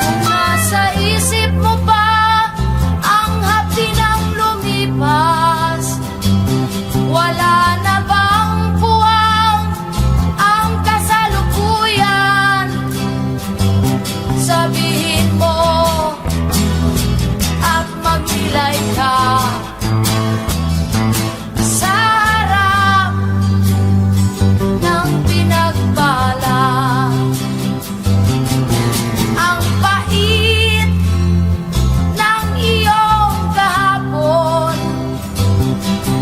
Kung nasa isip mo pa ang hapdi ng lumipas, wala na bang puwang ang kasalukuyan? Sabihin mo at magnilay ka sa harap ng pinagbala. Ang pait ng iyong kahapon,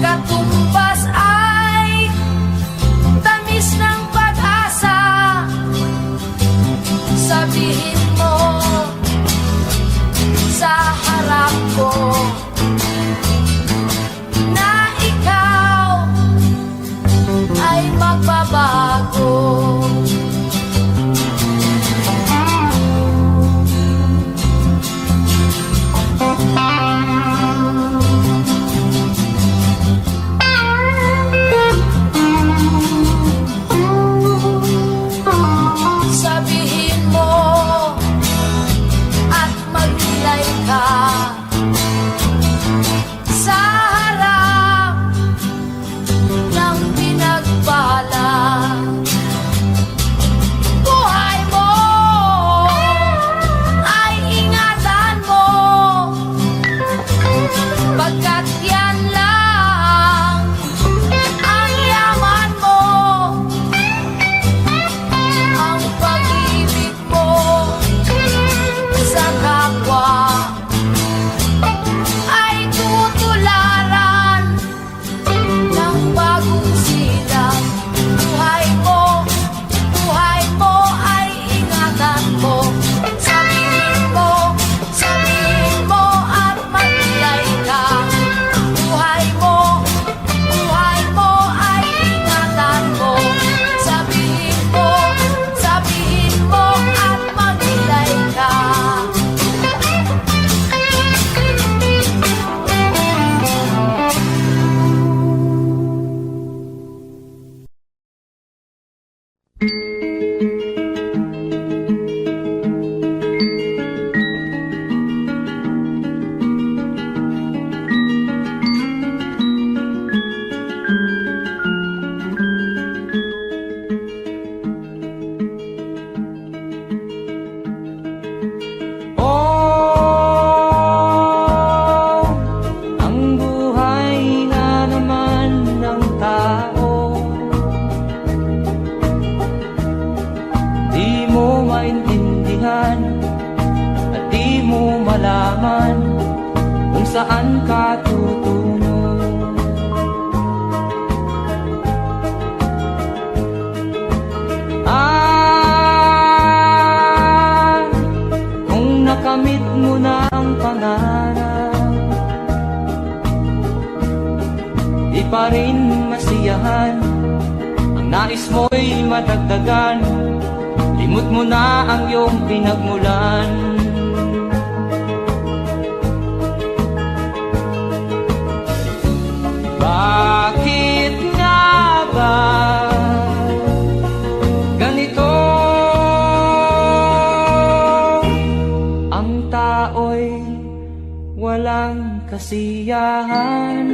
katumbas ay tamis ng pag-asa. Sabihin mo sa harap ko na ikaw ay magbabago. Sabihin mo at magnilay ka sa harap ng pinagbala. Buhay mo ay ingatan mo, pagkat yan lang ang yaman mo. Ang pag-ibig mo sa kapwa malaman kung saan ka tutungo. Kung nakamit mo na ang pangarap, di pa rin masiyahan, ang nais mo'y madagdagan. Limot mo na ang iyong pinagmulan. Bakit nga ba ganito? Ang tao'y walang kasiyahan.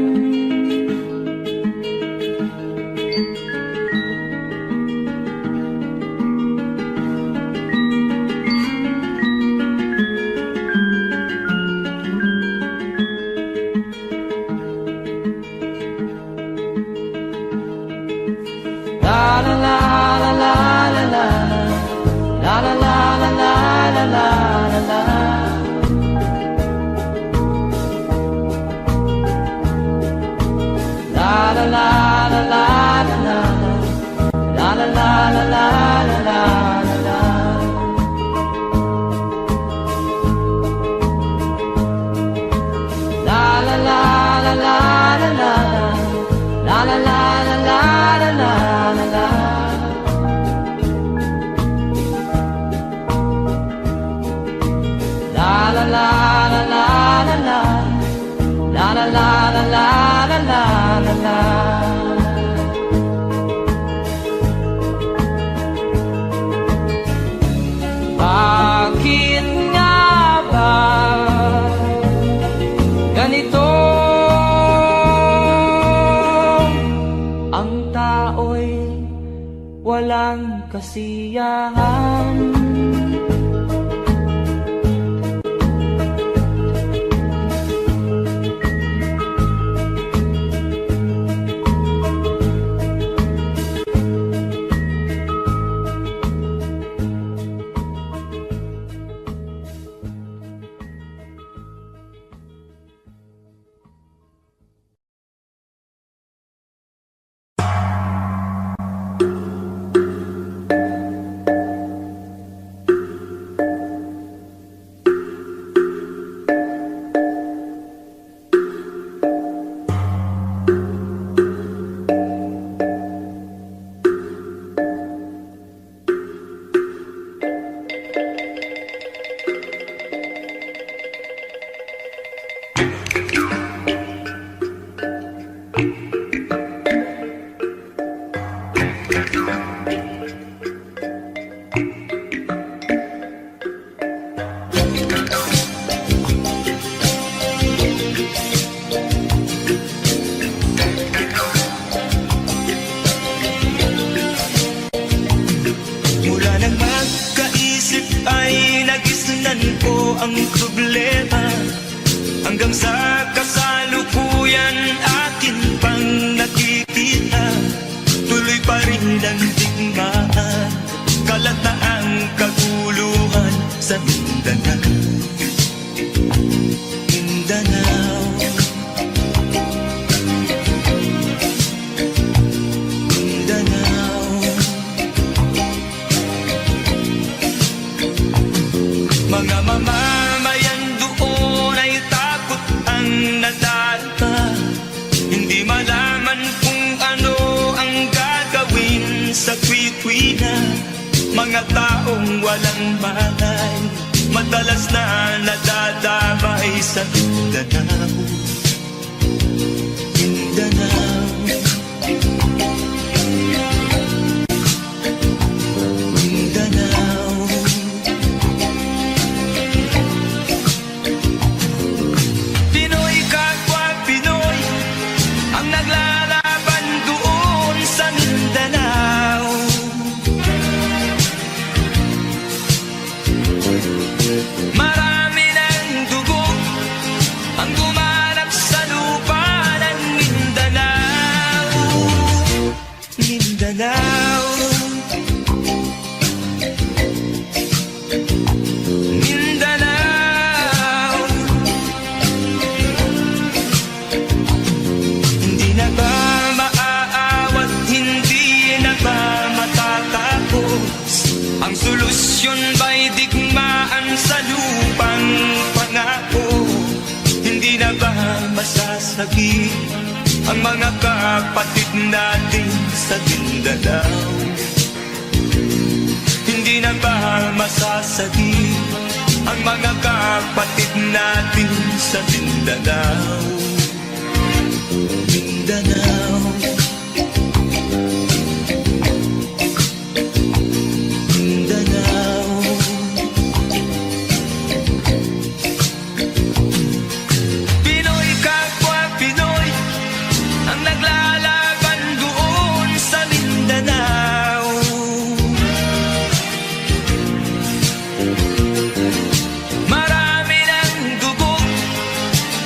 Bakit nga ba ganito? Ang tao'y walang kasiyahan. Ang problema hanggang sa kasalukuyan akin pang nakikita, tuloy pa rin ang digmaan, kalat na ang kaguluhan sa Mindanao. Mindanao, Mindanao. Mga mamamayan doon ay takot ang nadarama, hindi malaman kung ano ang gagawin sa kwikwi-na. Mga taong walang malay, madalas na nadadamay sa Mindanao. Mindanao, Mindanao. Pinoy kapwa Pinoy ang naglalaban doon sa Mindanao. Marami ng dugo ang gumanap sa lupa ng Mindanao. Mindanao, Mindanao. masasagi ang mga kapatid natin sa Mindanao. Hindi na ba masasagi ang mga kapatid natin sa Mindanao? Mindanao, Mindanao. Pinoy kapwa Pinoy ang naglalaban doon sa Mindanao. Marami ng dugo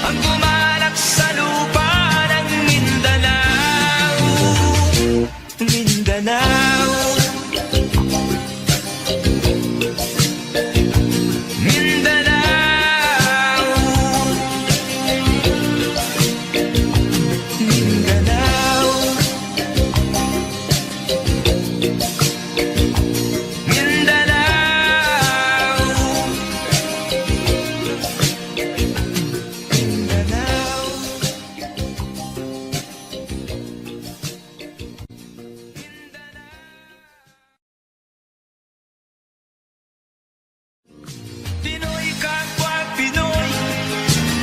ang gumanap sa lupa ng Mindanao. Mindanao, Mindanao, Mindanao, Pinoy kapwa Pinoy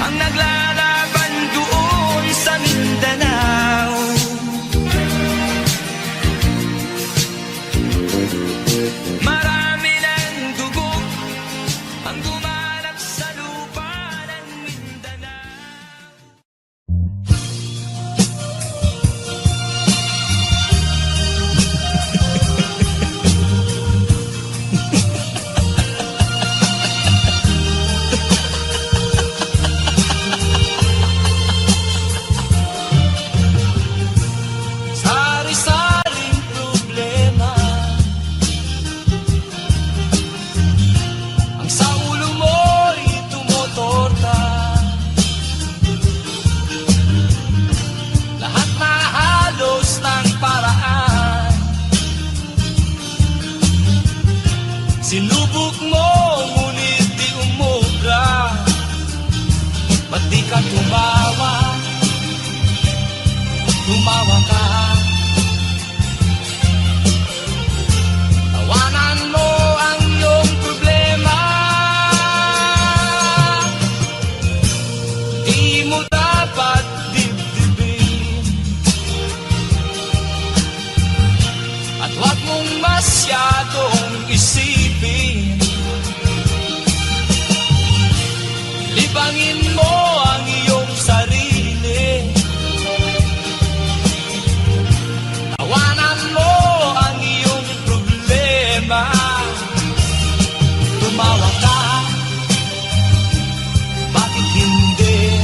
ang naglalaban doon sa Mindanao. Marami ng dugo ang gumanap sa lupa ng Mindanao. Sari-saring problema ang sa ulo mo'y tumutorta. Lahat na halos ng paraan sinubok mo, ngunit di umubra. Ba't di ka tumawa? Tumawa ka. Tawanan mo ang iyong problema. Di mo dapat dibdibin. At huwag mong masyadong isipin. Libangin mo ang iyong sarili. Tawanan mo ang iyong problema. Tumawa ka, bakit hindi?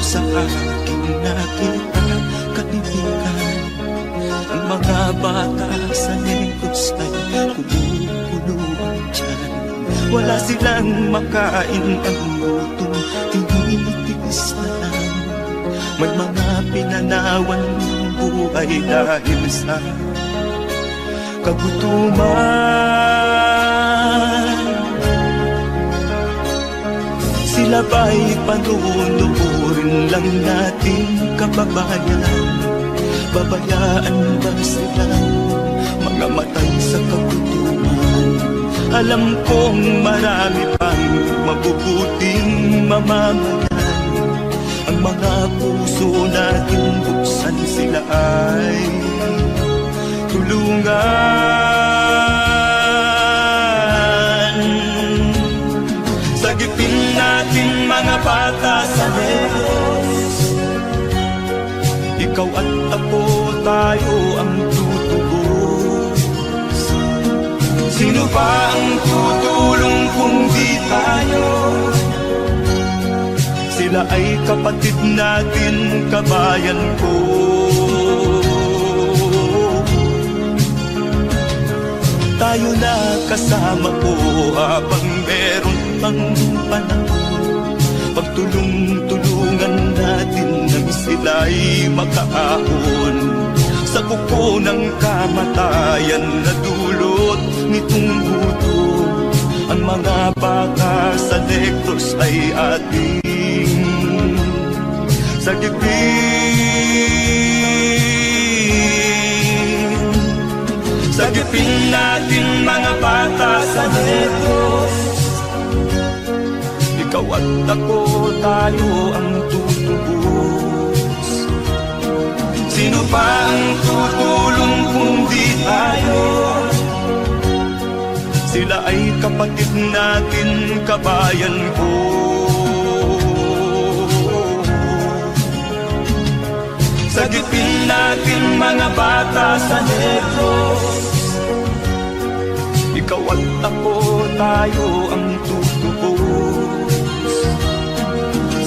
sa aking nakita, kaibigan. Ang mga bata sa negros ay kumukulong dyan. Wala silang makain, ang gutom tinitiis na lang. May mga pinanawan ng buhay dahil sa kagutuman. Sila ba'y panunurin lang nating kababayan? Babayaan ba silang mga matay sa kagutuman? Alam kong marami pang mabubuting mamamayan. Ang mga puso natin buksan, sila ay tulungan. Sagipin natin mga bata sa negros. Ikaw at ako, tayo ang tutubos. Sino ba ang tutulong kung di tayo? Sila ay kapatid natin, kabayan ko. Tayo na kasama ko habang meron pang panahon. Pagtulong-tulungan natin nang sila'y makaahon sa kuko ng kamatayan na dulot nitong gutom. Ang mga bata sa negros ay ating sagipin. Sagipin natin mga bata sa negros. Ikaw at ako, tayo ang tutubos. Sino pa ang tutulong kung di tayo? Sila ay kapatid natin, kabayan ko. Sagipin natin mga bata sa negros. Ikaw at ako, tayo ang tutubos.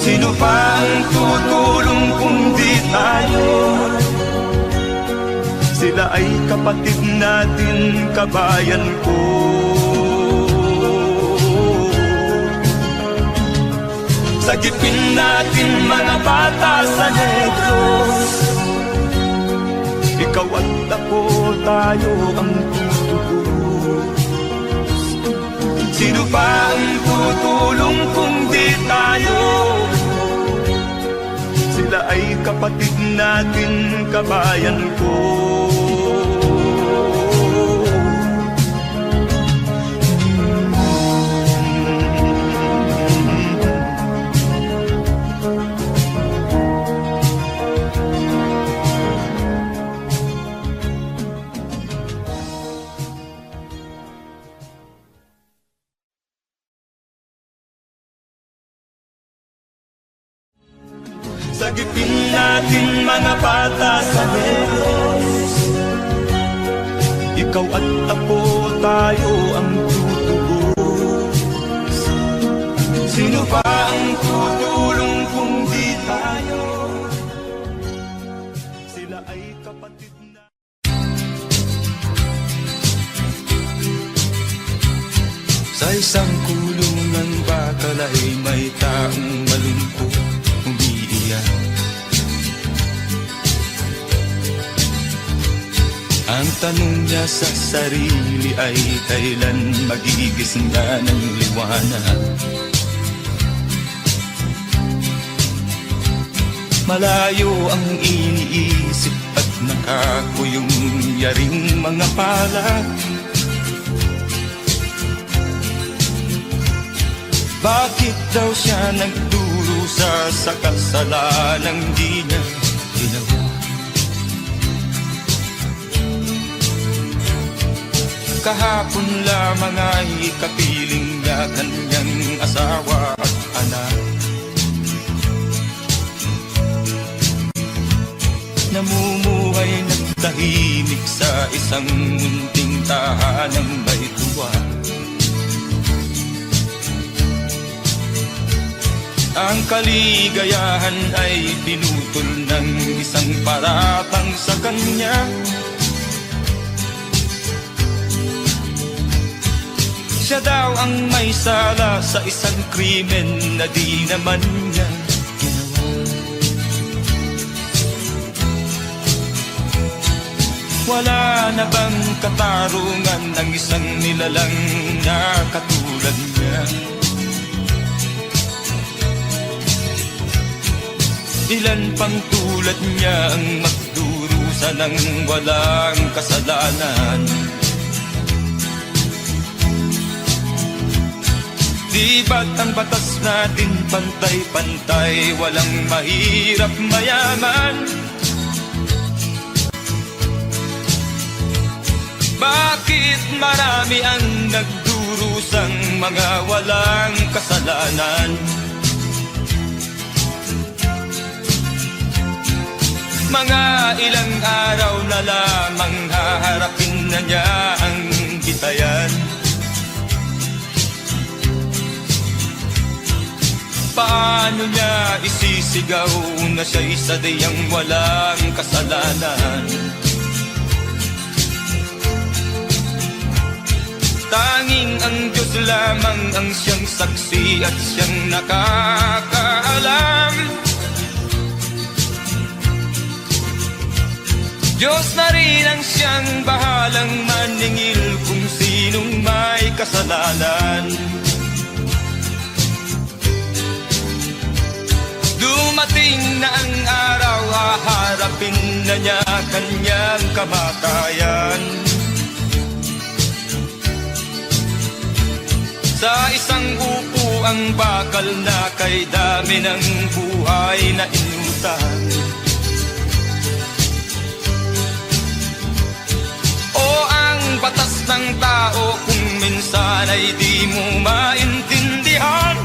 Sino pa ang tutulong kung di tayo? Sila ay kapatid natin, kabayan ko. Sagipin natin mga bata sa negros. Ikaw at ako, tayo ang tutubos. Sino pa ang tutulong kung di tayo? Sila ay kapatid natin, kabayan ko. Sagipin natin mga bata sa negros. Ikaw at ako, tayo ang tutubos. Sino ba ang tutulong kung di tayo? Sila ay kapatid na. Sa isang kulungan bakal ay may taong malungkot umiiyak. Ang tanong niya sa sarili ay kailan magigising na ng liwanag. Malayo ang iniisip at nakakuyong yaring mga palad. Bakit daw siya nagdurusa sa kasalanang di niya ginawa? Kahapon lamang ay kapiling na kanyang asawa at anak. Namumuhay ng tahimik sa isang munting tahanang may tuwa. Ang kaligayahan ay pinutol ng isang paratang sa kanya. Siya daw ang may sala sa isang krimen na di naman niya ginawa. Wala na bang katarungan ng isang nilalang na katulad niya? Ilan pang tulad niya ang magdurusa ng walang kasalanan? Di ba't ang batas natin pantay-pantay, walang mahirap mayaman? Bakit marami ang nagdurusang mga walang kasalanan? Mga ilang araw na lamang haharapin na niya ang bitayan. Paano niya isisigaw na siya'y sadyang walang kasalanan? Tanging ang Diyos lamang ang siyang saksi at siyang nakakaalam. Diyos na rin ang siyang bahalang maningil kung sinong may kasalanan. Dumating na ang araw, haharapin na niya kanyang kamatayan. Sa isang upo ang bakal na kay dami ng buhay na inutang. O ang batas ng tao kung minsan ay di mo maintindihan.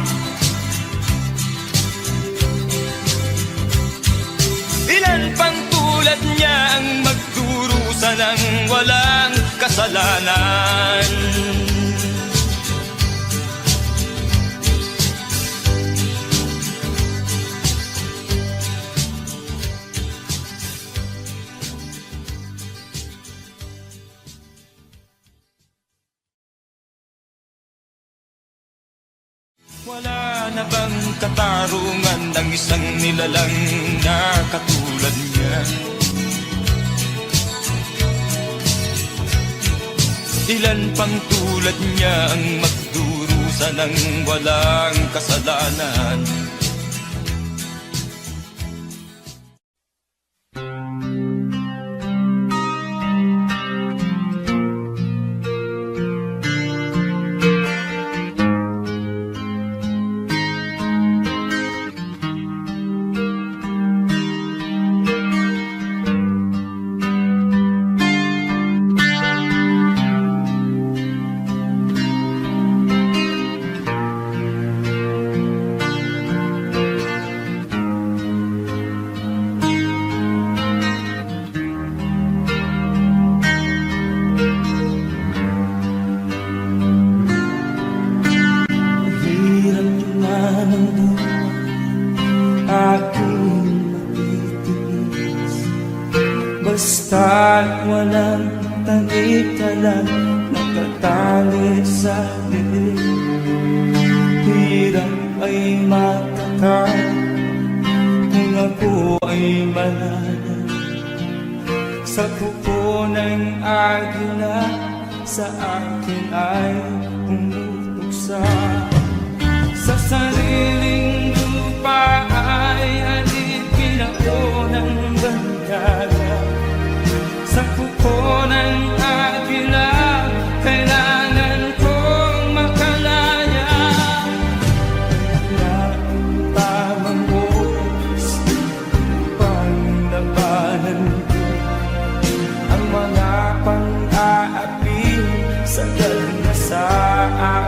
Ilan pang tulad niya ang magdurusa ng walang kasalanan? Wala na bang katarungan ng isang nilalang na katulad niya? Ilan pang tulad niya ang magdurusa ng walang kasalanan? Basta't walang talikala nakatali sa dilim. Hirap ay matakal kung ako ay malala. Sa kuko ng agila sa akin ay umutuksa. Sa sariling lupa ay alipin ako ng bandala. Sa kuko ng agila, kailangan kong makalaya. Na ang tamang oras, panglabanan ko ang mga pang-aapi sa dal na sa akin.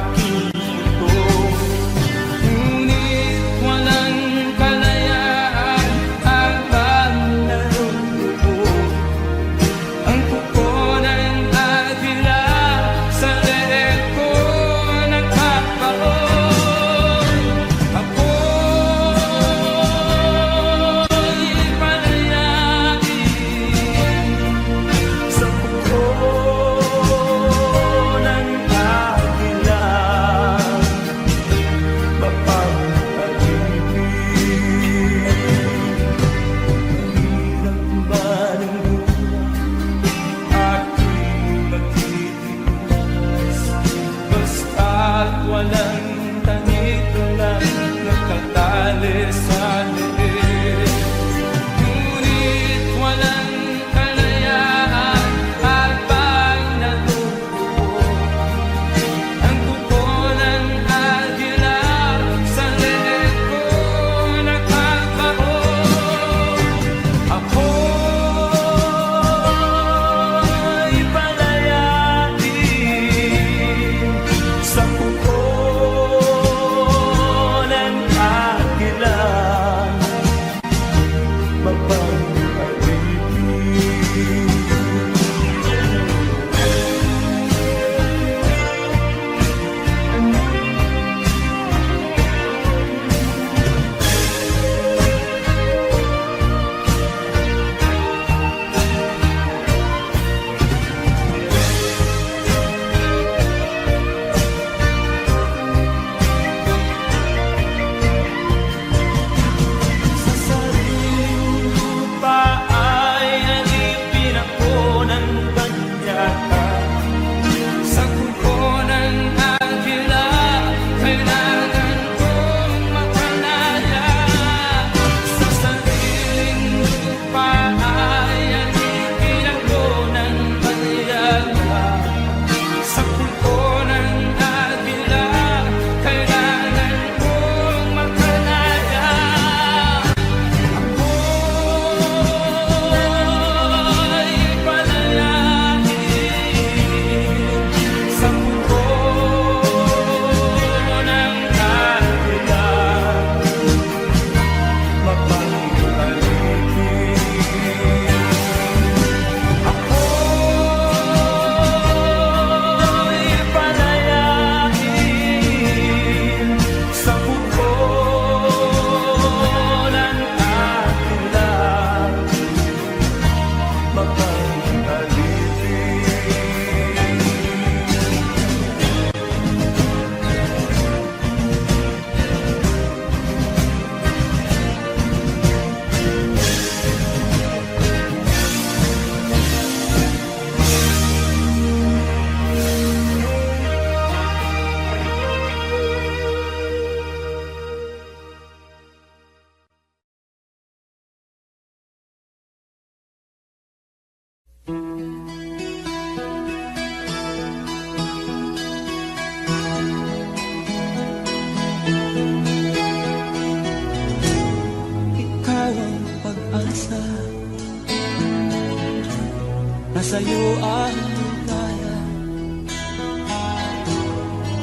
sa'yo ang ligaya.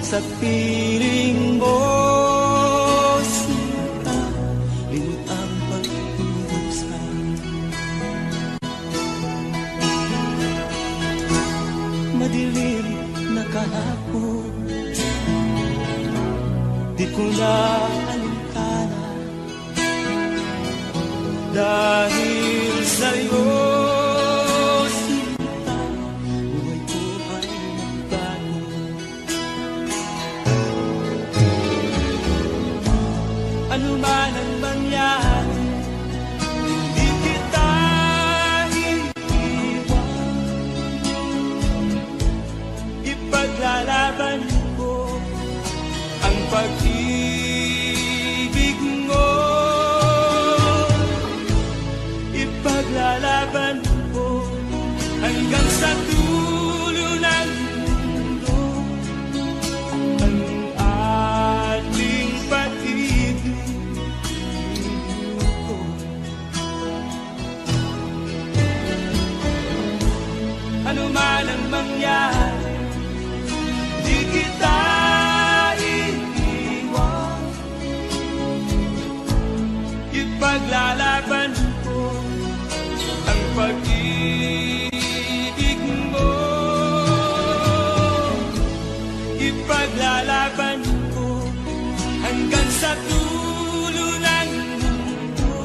Sa piling mo, sinta, rin ang pag-iusap. Madilim na kahapon, di ko na alintana. Dahil sa'yo, sinta, buhay ko ay nagbago. Ano man ang mangyari, di kita iiwan. Ipaglalaban ko ang pag-ibig mo. Ipaglalaban ko hanggang sa dulo ng mundo ang ating pag-ibig ko. Ano man ang mangyari, di kita iiwan. Ipaglalaban ko ang pag-ibig mo. Ipaglalaban ko hanggang sa dulo ng mundo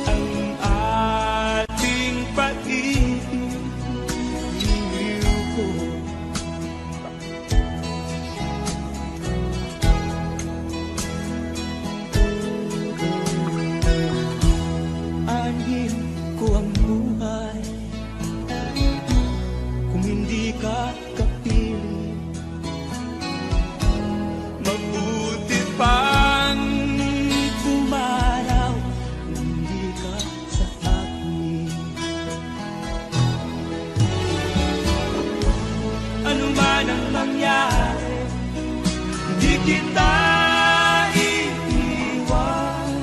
ang ating pag-ibig ko. Anhin ko ang buhay kung hindi ka kapiling. Mabuti pang pumanaw kung hindi ka sa akin. Ano man ang mangyari, hindi kita iiwan.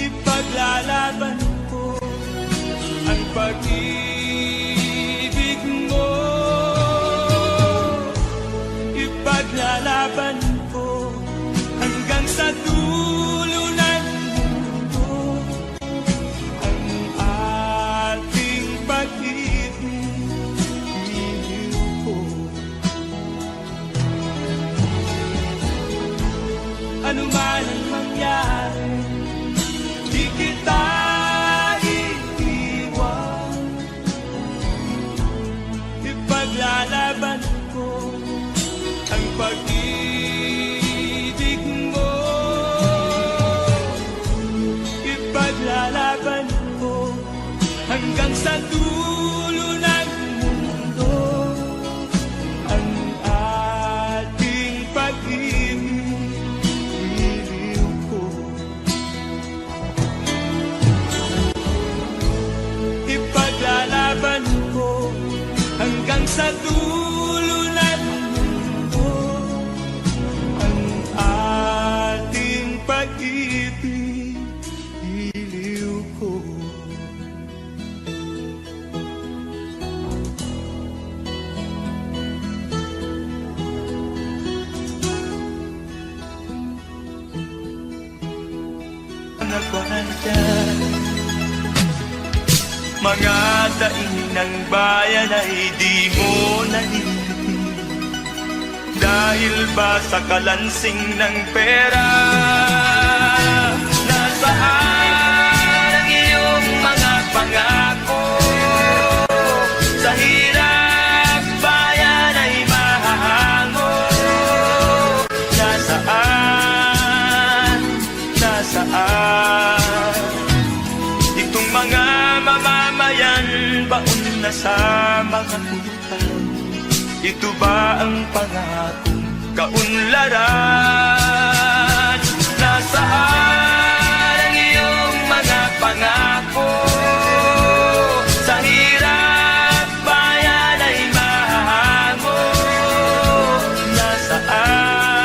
Ipaglalaban ko ang pag-ibig mo. Ipaglalaban ko hanggang sa dulo ng mundo ang ating pag-ibig ko. Ano man ang mangyari, di kita iiwan. Ipaglalaban ko ang pag-ibig mo. Ipaglalaban ko hanggang sa dulo ng mundo ang ating pag-ibig ko. Ipaglalaban ko hanggang sa dulo ng mundo ang ating pag-ibig ko. Nagwanadyan mga daing ng bayan ay di mo nalilitin. Dahil ba sa kalansing ng pera? Nasaan ang iyong mga pangako? Sa hirap bayan ay mahahango. Nasaan? Nasaan? Itong mga mamamayan baon na sa mga utang. Ito ba ang pangakong kaunlaran? Nasaan ang iyong mga pangako? Sa hirap bayan ay mahahango. Nasaan?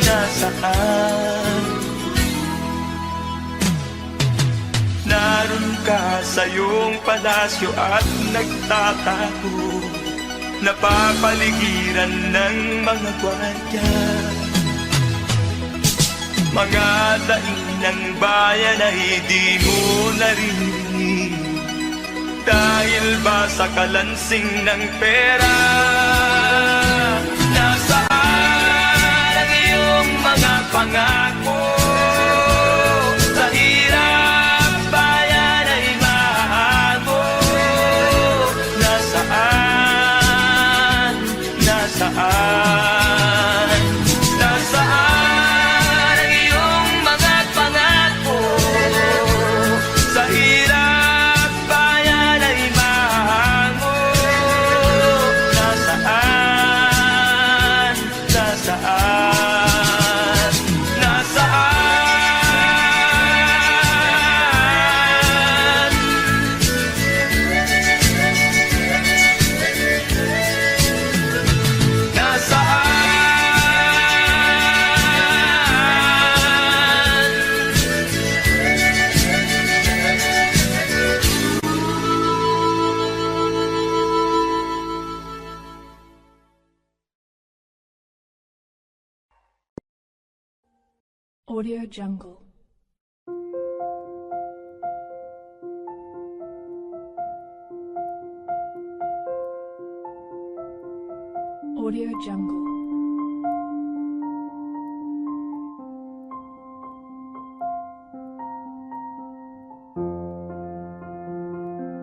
Nasaan? Naroon ka sa iyong palasyo at nagtatago, napapaligiran ng mga gwardiya. Mga daing ng bayan ay di mo naririnig, dahil ba sa kalansing ng pera? Nasaan ang iyong mga pangako? Sa hirap bayan ay mahago. Nasaan? Nasaan? Nasaan ang iyong mga pangako? Sa hirap bayan ay mahago. Nasaan? Nasaan? Nasaan? Nasaan? Audio Jungle. Audio Jungle.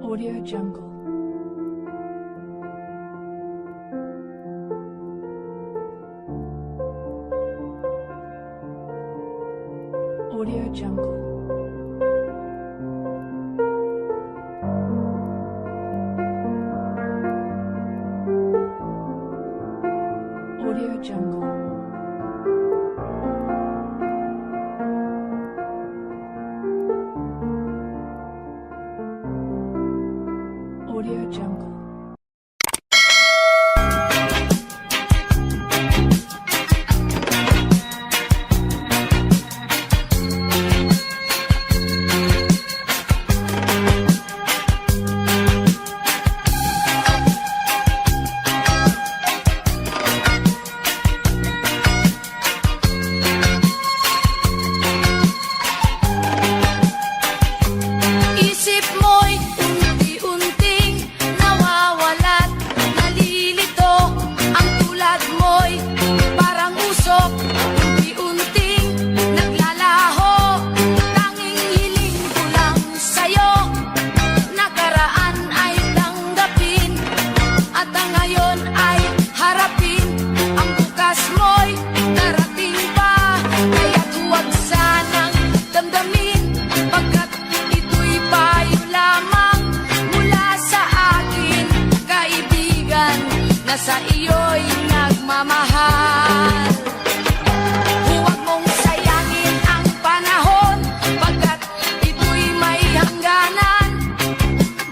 Audio Jungle. Audio Jungle. Audio Jungle. Audio Jungle. Isip mo'y unti-unting nawawalat, nalilito. Ang tulad mo'y parang usok, unti-unting naglalaho. Tanging hiling ko lang sa'yo, nakaraan ay tanggapin, at ang ngayon ay harapin. Ang bukas mo'y darating pa, kaya't huwag sanang damdamin, pagkat ito'y payo lamang mula sa akin, kaibigan, na sa iyo'y nagmamahal. Huwag mong sayangin ang panahon, pagkat ito'y may hangganan.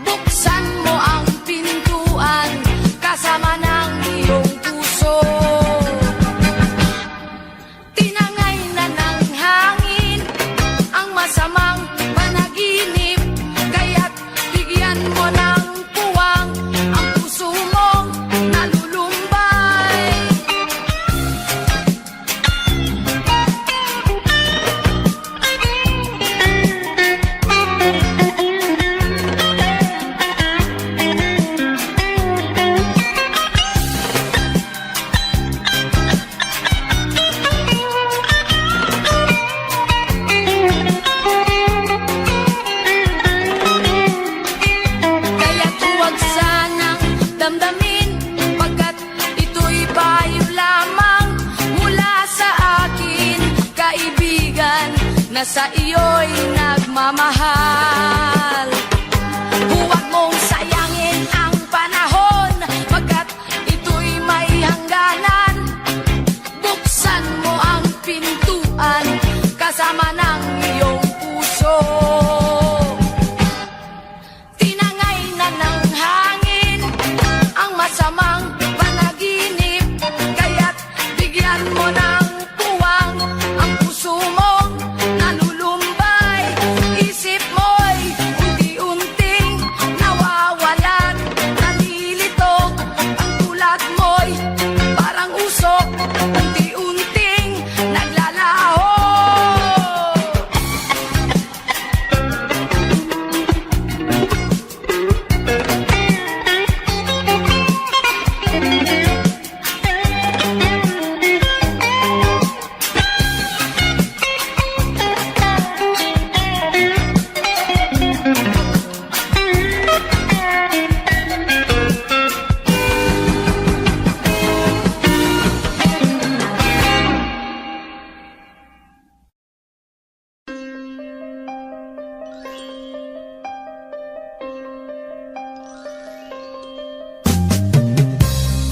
Buksan mo ang pintuan, kasama ng iyong puso. Tinangay na ng hangin ang masamang panaginip, kaya't bigyan mo ng puwang ang puso mong nalulumbay. Kaya't huwag sanang damdamin, pagkat ito'y payo lamang mula sa akin, kaibigan, na sa iyo'y nagmamahal. Huwag mong sayangin ang panahon, pagkat ito'y may hangganan. Buksan mo ang pintuan, kasama ng iyong puso. Tinangay na ng hangin ang masamang panaginip, kaya't bigyan mo ng puwang ang puso mong nalulumbay. Isip mo ang usok, unti-unting naglalaho.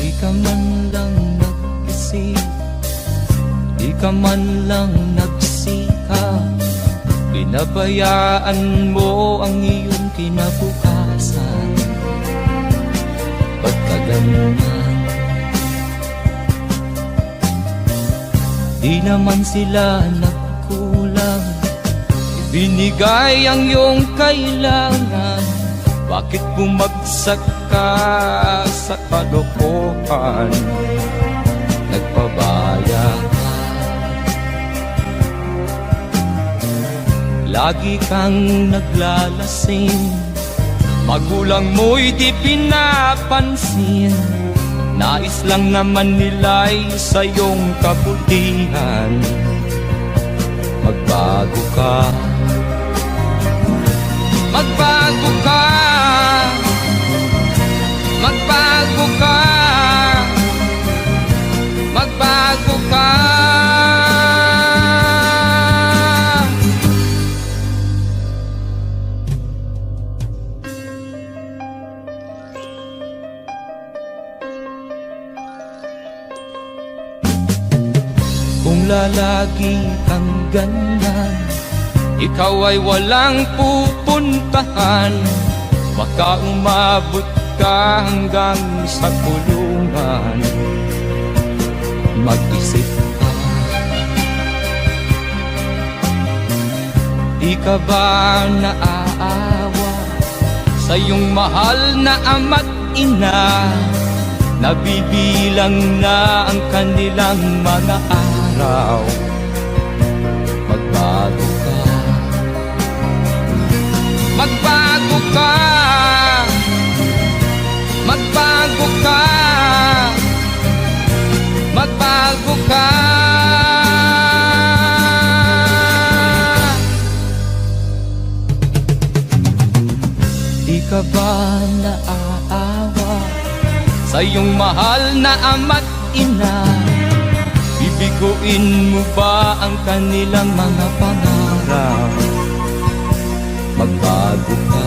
Di ka man lang nag-isip, di ka man lang nagsikap, binabayaan mo ang iyong kinabukasan. Ba't ka ganyan? Di naman sila nagkulang, binigay ang iyong kailangan. Bakit bumagsak ka sa kalokohan? Nagpabaya ka, lagi kang naglalasing, magulang mo'y di pinapansin. Nais lang naman nila'y sa iyong kabutihan. Magbago ka, magbago ka, magbago ka, magbago ka. Kung lalagi kang ganyan, ikaw ay walang pupuntahan. Baka umabot ka hanggang sa kulungan. Mag-isip ka, di ka ba naaawa sa iyong mahal na ama't ina? Nabibilang na ang kanilang mga araw. Magbago ka, magbago ka, magbago ka, magbago ka. Di ka ba naaawa sa iyong mahal na ama't ina? Bibiguin mo ba ang kanilang mga pangarap? Magbago ka,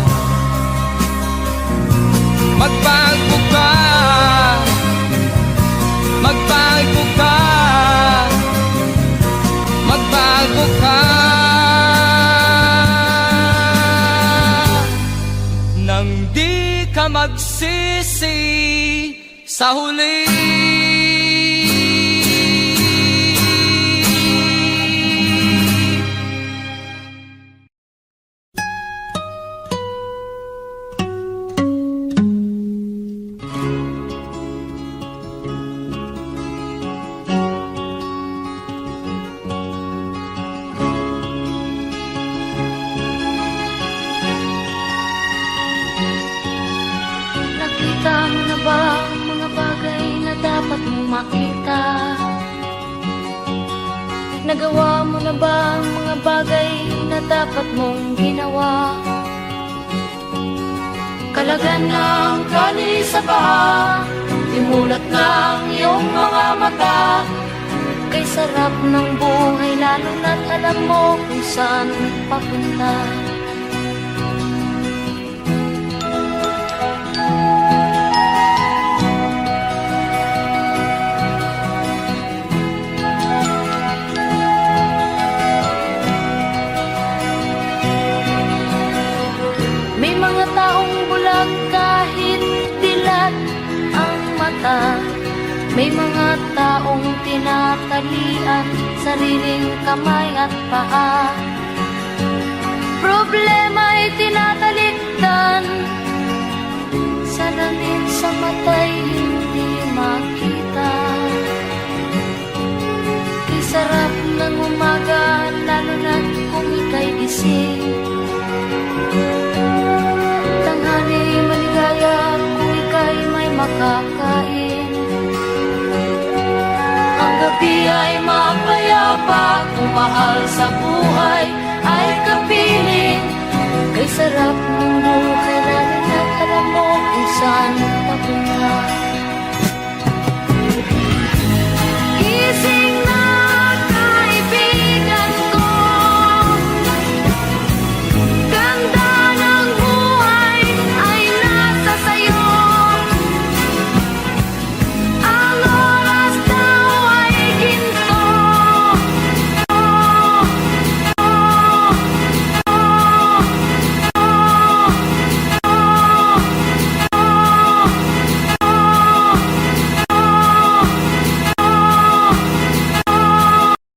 magbago ka, magbago ka, magbago ka. Nang di ka magsisi sa huli. Nakita mo na ba ang mga bagay na dapat mong makita? Nagawa mo na ba ang mga bagay na dapat mong ginawa? Kalagan ng kali sa paa, imulat ng iyong mga mata. Kay sarap ng buhay lalo na't alam mo kung saan papunta. May mga taong bulag kahit dilat ang mata. May mga taong tinatalian sariling kamay at paa. Problema'y tinatalikdan, salamin sa mata'y hindi makita. ay mapayapa, kung mahal sa buhay ay kapiling. Kay sarap ng buhay, lalo na't alam mo kung saan